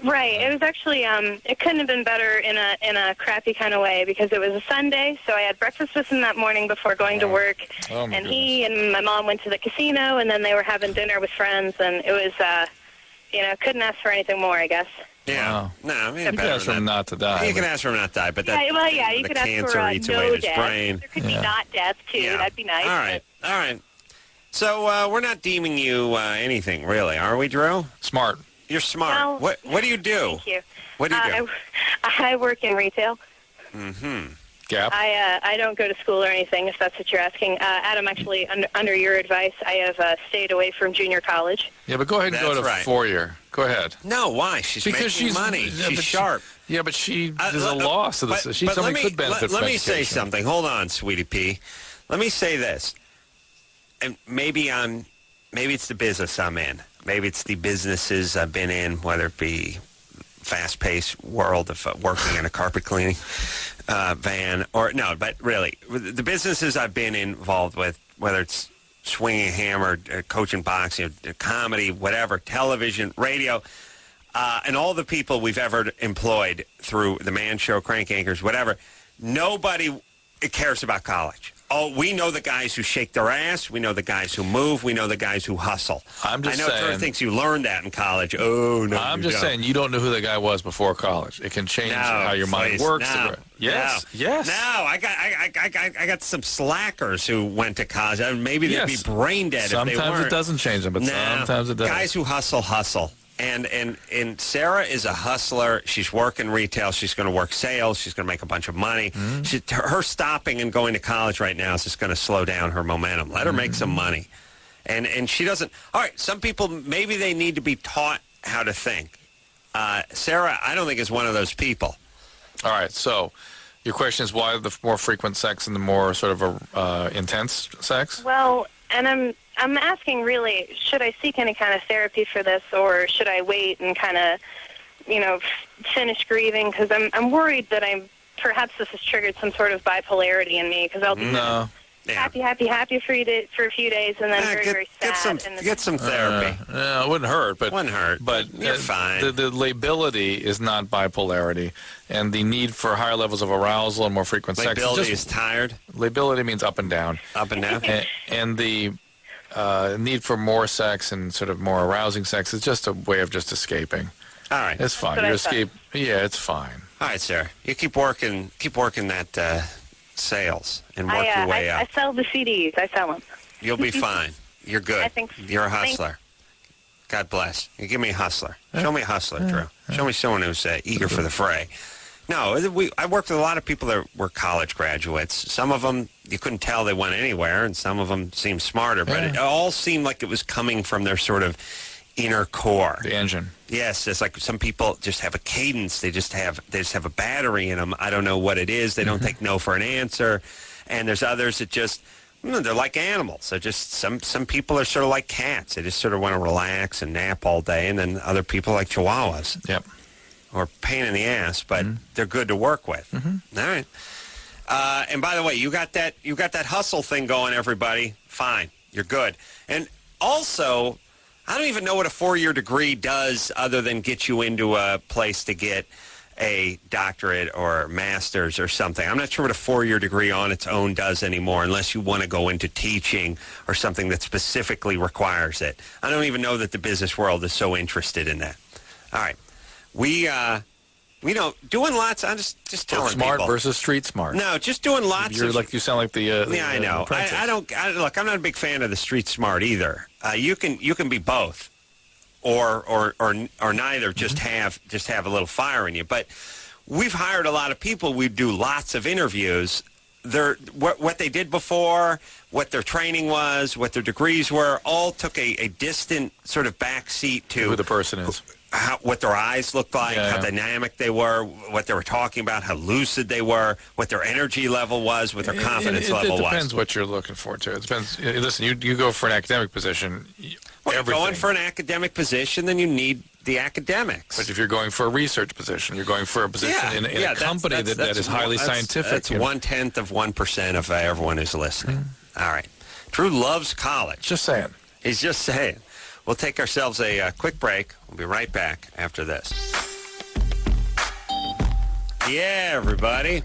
D: Right. It was actually it couldn't have been better in a crappy kind of way, because it was a Sunday, so I had breakfast with him that morning before going to work, and he and my mom went to the casino, and then they were having dinner with friends, and it was couldn't ask for anything more, I guess.
B: Yeah.
C: Wow.
B: No, I mean,
C: You can ask for him not to die.
B: You can ask for him not to die, but that
D: you
B: the
D: could ask
B: cancer
D: for
B: eats
D: no
B: away at his
D: death.
B: brain.
D: There could be not death too.
B: Yeah.
D: That'd be nice.
B: All right. So we're not deeming you anything, really, are we, Drew?
C: Smart.
B: You're smart.
D: Well,
B: What do you do?
D: Thank you.
B: What do you do?
D: I work in retail.
B: Mm-hmm.
C: Gap.
D: I don't go to school or anything, if that's what you're asking. Adam, actually, under your advice, I have stayed away from junior college.
C: Yeah, but go ahead and go to
B: That's right.
C: 4-year. Go ahead.
B: No, why? She's making money.
C: Yeah,
B: She's
C: but
B: sharp.
C: Yeah, but there's a loss. Somebody could benefit from
B: Let me say
C: education.
B: something. Hold on, sweetie pea. Let me say this. And maybe it's the business I'm in. Maybe it's the businesses I've been in, whether it be fast-paced world of working in a carpet cleaning van, or no, but really, the businesses I've been involved with, whether it's swinging a hammer, coaching boxing, comedy, whatever, television, radio, and all the people we've ever employed through the Man Show, Crank Anchors, whatever, nobody cares about college. Oh, we know the guys who shake their ass. We know the guys who move. We know the guys who hustle.
C: I'm just
B: I know
C: saying.
B: Drew thinks you learned that in college. Oh, no,
C: I'm
B: you
C: just
B: don't.
C: saying you don't know who the guy was before college. It can change
B: No,
C: how your mind
B: please,
C: works.
B: no,
C: Yes.
B: no,
C: Yes.
B: No, I got some slackers who went to college. Maybe they'd be brain dead if they weren't.
C: Sometimes it doesn't change them, but sometimes it does.
B: Guys who hustle. And Sarah is a hustler. She's working retail. She's going to work sales. She's going to make a bunch of money. Her stopping and going to college right now is just going to slow down her momentum. Let her make some money. And she doesn't. All right, some people, maybe they need to be taught how to think. Sarah, I don't think is one of those people.
C: All right, so your question is why the more frequent sex and the more sort of intense sex?
F: Well, and I'm asking really, should I seek any kind of therapy for this, or should I wait and kind of, finish grieving? Because I'm worried that perhaps this has triggered some sort of bipolarity in me, because I'll be happy for a few days, and then very sad.
B: Get some therapy.
C: No, it wouldn't hurt, but
B: wouldn't hurt.
C: But
B: you're fine.
C: The lability is not bipolarity, and the need for higher levels of arousal and more frequent sex.
B: Lability is tired.
C: Lability means up and down.
B: Up and down.
C: And the need for more sex and sort of more arousing sex is just a way of just escaping.
B: All right,
C: it's fine. You escape. Yeah, it's fine.
B: All right, Sarah. You keep working that sales and work your way up.
F: I sell the CDs. I sell them.
B: You'll be fine. You're good.
F: I think
B: You're a hustler. God bless. You give me a hustler. Show me a hustler, Drew. Show me someone who's eager for the fray. No, I worked with a lot of people that were college graduates. Some of them, you couldn't tell they went anywhere, and some of them seemed smarter, but it all seemed like it was coming from their sort of inner core.
C: The engine.
B: Yes, it's like some people just have a cadence. They just have a battery in them. I don't know what it is. They don't take no for an answer. And there's others that just, they're like animals. They're just, some people are sort of like cats. They just sort of want to relax and nap all day. And then other people are like chihuahuas.
C: Yep.
B: Or pain in the ass, but they're good to work with. All right. And by the way, you got that hustle thing going, everybody. Fine. You're good. And also, I don't even know what a 4-year degree does other than get you into a place to get a doctorate or master's or something. I'm not sure what a 4-year degree on its own does anymore, unless you want to go into teaching or something that specifically requires it. I don't even know that the business world is so interested in that. All right. Doing lots. I'm just telling
C: smart
B: people.
C: Versus street smart.
B: No, just doing lots.
C: You sound like the.
B: Yeah, I know. I don't. Look, I'm not a big fan of the street smart either. You can be both, or neither. Just have a little fire in you. But we've hired a lot of people. We do lots of interviews. What they did before, what their training was, what their degrees were, all took a distant sort of backseat to
C: who the person is.
B: What their eyes looked like, how dynamic they were, what they were talking about, how lucid they were, what their energy level was, what their confidence level was.
C: It depends what you're looking for, too. It depends. Listen, you go for an academic position.
B: Well, you're going for an academic position, then you need the academics.
C: But if you're going for a research position, you're going for a position in a company that is highly scientific.
B: That's 0.1% of 1% of everyone who's listening. All right. Drew loves college.
C: Just saying.
B: He's just saying. We'll take ourselves a quick break. We'll be right back after this. Yeah, everybody.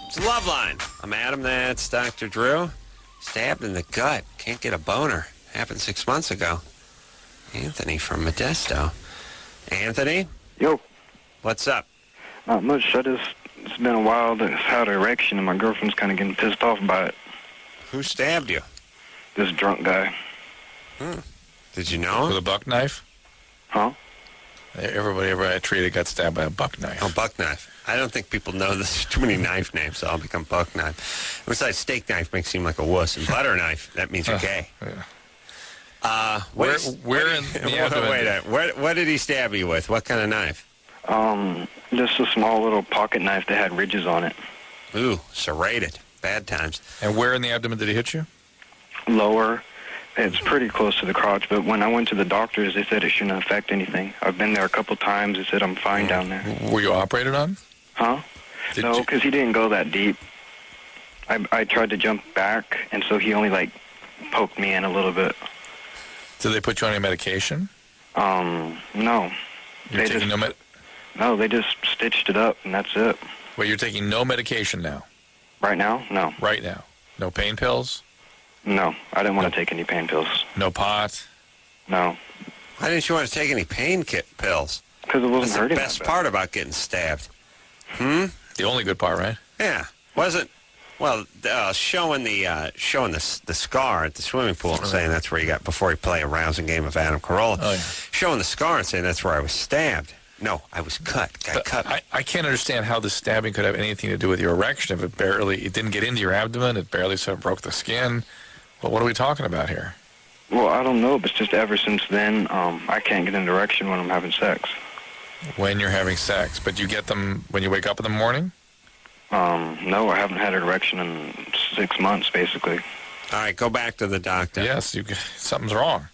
B: It's Loveline. I'm Adam. That's Dr. Drew. Stabbed in the gut. Can't get a boner. Happened 6 months ago. Anthony from Modesto. Anthony?
K: Yo.
B: What's up?
K: Not much. It's been a while that I've had an erection, and my girlfriend's kind of getting pissed off by it.
B: Who stabbed you?
K: This drunk guy.
B: Did you know him?
C: With a buck knife?
K: Huh?
C: Everybody I treated got stabbed by a buck knife.
B: Oh, buck knife. I don't think people know there's too many knife names, so I'll become buck knife. Besides, steak knife makes you seem like a wuss, and butter knife, that means you're gay.
C: Yeah. Where in the abdomen?
B: What did he stab you with? What kind of knife?
K: Just a small little pocket knife that had ridges on it.
B: Ooh, serrated. Bad times.
C: And where in the abdomen did he hit you?
K: Lower. It's pretty close to the crotch, but when I went to the doctors, they said it shouldn't affect anything. I've been there a couple times. They said I'm fine down there.
C: Were you operated on?
K: Huh? No, because he didn't go that deep. I tried to jump back, and so he only, poked me in a little bit.
C: Did they put you on any medication?
K: No.
C: You're taking
K: No, they just stitched it up, and that's it.
C: Well, you're taking no medication now?
K: Right now? No.
C: Right now. No pain pills?
K: No, I didn't want to take any pain pills.
C: No pot?
K: No.
B: Why didn't you want to take any pain pills?
K: Because it wasn't
B: That's
K: hurting.
B: the best part about getting stabbed.
C: The only good part, right?
B: Yeah. Wasn't... Well, showing the scar at the swimming pool and saying that's where you got, before you play a rousing game of Adam Carolla, showing the scar and saying that's where I was stabbed. No, I was cut. Got cut.
C: I can't understand how the stabbing could have anything to do with your erection if it didn't get into your abdomen, it barely sort of broke the skin. Well, what are we talking about here?
K: Well, I don't know, but it's just ever since then, I can't get an erection when I'm having sex.
C: When you're having sex, but you get them when you wake up in the morning?
K: No, I haven't had an erection in 6 months, basically.
B: All right, go back to the doctor.
C: Yes, something's wrong.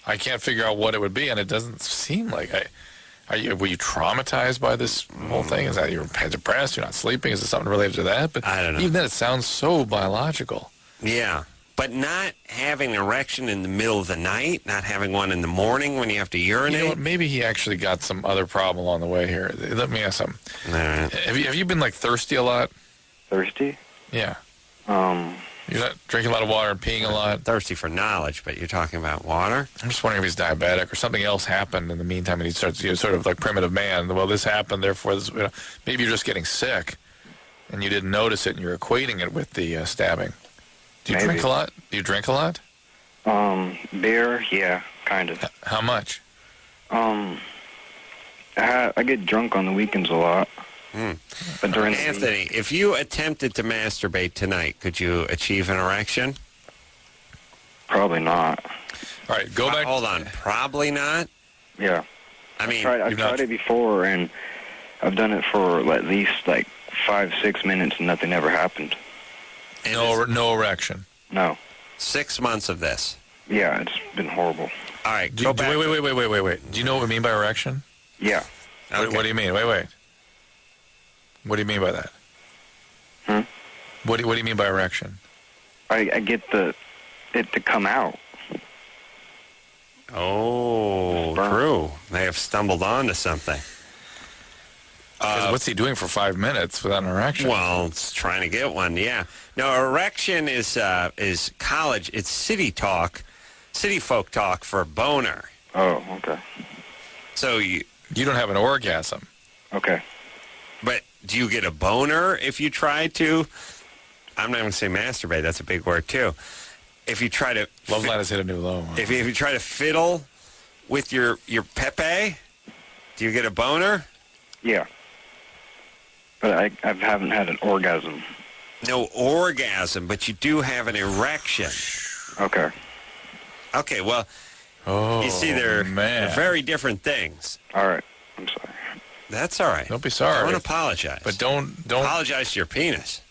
C: I can't figure out what it would be, and it doesn't seem like were you traumatized by this whole thing? Is that you're depressed, you're not sleeping? Is it something related to that? But
B: I don't know.
C: Even then, it sounds so biological.
B: Yeah, but not having an erection in the middle of the night, not having one in the morning when you have to urinate.
C: You know what? Maybe he actually got some other problem along the way here. Let me ask something.
B: All right.
C: Have you been, like, thirsty a lot?
K: Thirsty?
C: Yeah. You're not drinking a lot of water and peeing a lot?
B: Thirsty for knowledge, but you're talking about water?
C: I'm just wondering if he's diabetic or something else happened in the meantime, and he starts, sort of like primitive man. Well, this happened, therefore, this, maybe you're just getting sick, and you didn't notice it, and you're equating it with the stabbing. Do you drink a lot? Do you drink a lot?
K: Beer, yeah, kind of.
C: How much?
K: I get drunk on the weekends a lot. But during
B: Anthony, if you attempted to masturbate tonight, could you achieve an erection?
K: Probably not.
C: All right, go back.
B: Hold on. Probably not?
K: Yeah.
B: I mean,
K: I've tried it before, and I've done it for at least like 5-6 minutes, and nothing ever happened.
C: No erection.
K: No.
B: 6 months of this.
K: Yeah, it's been horrible.
B: All right,
C: Wait. Do you know what we mean by erection?
K: Yeah.
B: Okay.
C: What do you mean? Wait. What do you mean by that? What do you mean by erection?
K: I get it to come out.
B: Oh, true. They have stumbled onto something.
C: What's he doing for 5 minutes without an erection?
B: Well, it's trying to get one, yeah. No, erection is college. It's city folk talk for boner.
K: Oh, okay.
B: So you
C: don't have an orgasm.
K: Okay.
B: But do you get a boner if you try to? I'm not going to say masturbate. That's a big word, too. If you try to...
C: Loveline has hit a new low.
B: If you try to fiddle with your pepe, do you get a boner?
K: Yeah. But I haven't had an orgasm.
B: No orgasm, but you do have an erection.
K: Okay.
B: Okay, well, you see, they're very different things.
K: All right. I'm sorry.
B: That's all right.
C: Don't be sorry.
B: Don't apologize.
C: But don't
B: apologize to your penis.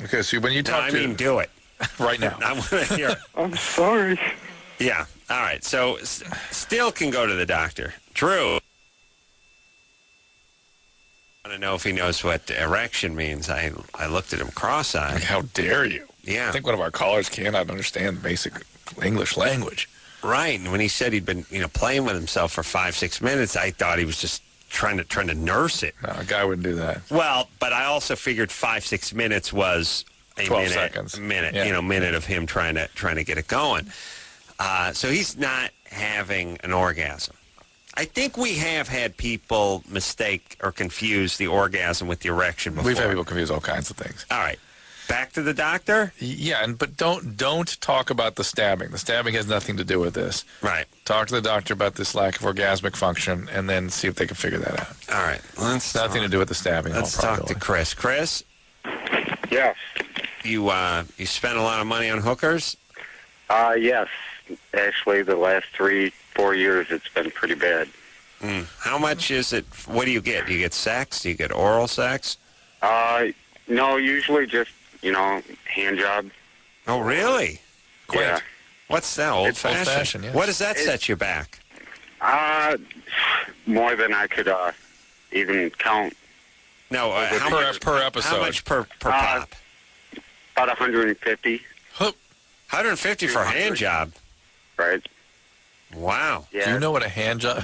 C: Okay, so when you talk
B: I mean, do it.
C: Right now.
B: I want to hear it.
K: I'm sorry.
B: Yeah. All right. So, still can go to the doctor. Drew. I want to know if he knows what erection means. I looked at him cross-eyed.
C: Like, how dare you?
B: Yeah.
C: I think one of our callers cannot understand the basic English language.
B: Right. And when he said he'd been, playing with himself for 5-6 minutes, I thought he was just trying to nurse it.
C: No, a guy wouldn't do that.
B: Well, but I also figured 5-6 minutes was a
C: 12
B: minute,
C: seconds.
B: Minute of him trying to get it going. So he's not having an orgasm. I think we have had people mistake or confuse the orgasm with the erection before.
C: We've had people confuse all kinds of things.
B: All right. Back to the doctor?
C: Yeah, but don't talk about the stabbing. The stabbing has nothing to do with this.
B: Right.
C: Talk to the doctor about this lack of orgasmic function, and then see if they can figure that out.
B: All right.
C: Nothing to do with the stabbing.
B: Let's talk to Chris. Chris?
L: Yes.
B: You spent a lot of money on hookers?
L: Yes. Actually, the last 3-4 years, it's been pretty bad.
B: How much is it? What do you get? Do you get sex? Do you get oral sex?
L: No, usually just, hand job.
B: Oh, really?
C: Quick.
L: Yeah.
B: What's that? Old-fashioned?
C: Old-fashioned, yes.
B: What does that set you back?
L: More than I could even count.
B: No, how much
C: per episode?
B: How much per pop?
L: About 150.
B: 150 for a hand job?
L: Right.
B: Wow.
L: Yeah.
C: Do you know what a hand job?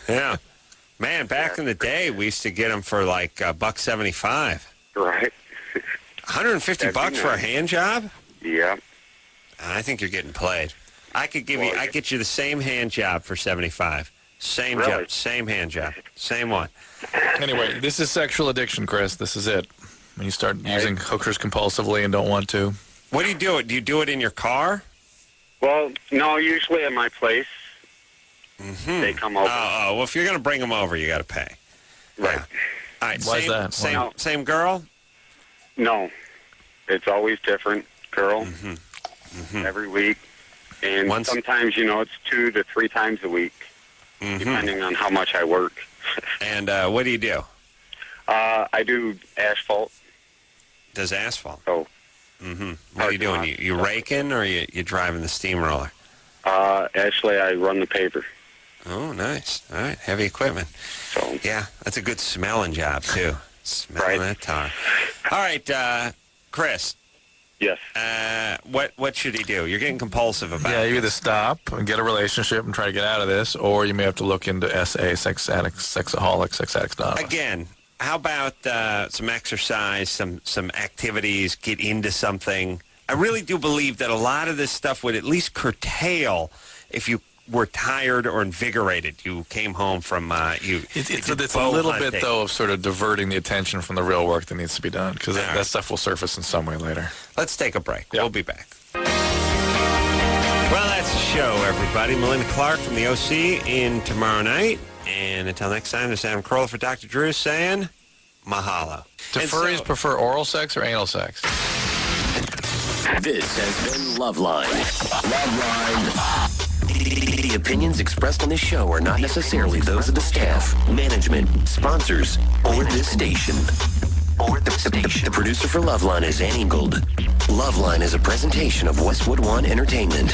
B: Yeah. Man, back in the day, we used to get them for like $1.75.
L: Right.
B: $150 for a hand job?
L: Yeah.
B: I think you're getting played. I could give I get you the same hand job for $75. Same
L: Really?
B: job, same hand job, same one.
C: Anyway, this is sexual addiction, Chris. This is it. When you start using hookers compulsively and don't want to.
B: What do you do? Do you do it in your car?
L: Well, no, usually at my place.
B: Mm-hmm.
L: They come over.
B: Oh, well, if you're going to bring them over, you got to pay.
L: Right.
B: Yeah. All right.
C: Why is
B: same,
C: that?
B: Same, same girl?
L: No. It's always different, girl.
B: Mm-hmm.
L: Every week. And sometimes, it's 2 to 3 times a week, depending on how much I work.
B: And what do you do?
L: I do asphalt.
B: Does asphalt?
L: Oh.
B: What are you doing? You raking or you driving the steamroller?
L: Actually, I run the paper.
B: Oh, nice. All right. Heavy equipment.
L: So.
B: Yeah, that's a good smelling job, too. Smelling that tar. All right, Chris.
L: Yes.
B: What should he do? You're getting compulsive about it.
C: Yeah, you either stop and get a relationship and try to get out of this, or you may have to look into SA, Sex Addicts, Sexaholics, Sex Addicts Anonymous.
B: Again, how about some exercise, some activities, get into something? I really do believe that a lot of this stuff would at least curtail if you were tired or invigorated. You came home from
C: It's a little bit, though, of sort of diverting the attention from the real work that needs to be done, because that stuff will surface in some way later.
B: Let's take a break. Yep. We'll be back. Well, that's the show, everybody. Melinda Clark from the OC in tomorrow night. And until next time, this is Adam Carolla for Dr. Drew saying mahalo.
C: Do furries prefer oral sex or anal sex?
A: This has been Loveline. Loveline. The opinions expressed on this show are not necessarily those of the staff, management, sponsors, or this station. The producer for Loveline is Ann Ingold. Loveline is a presentation of Westwood One Entertainment.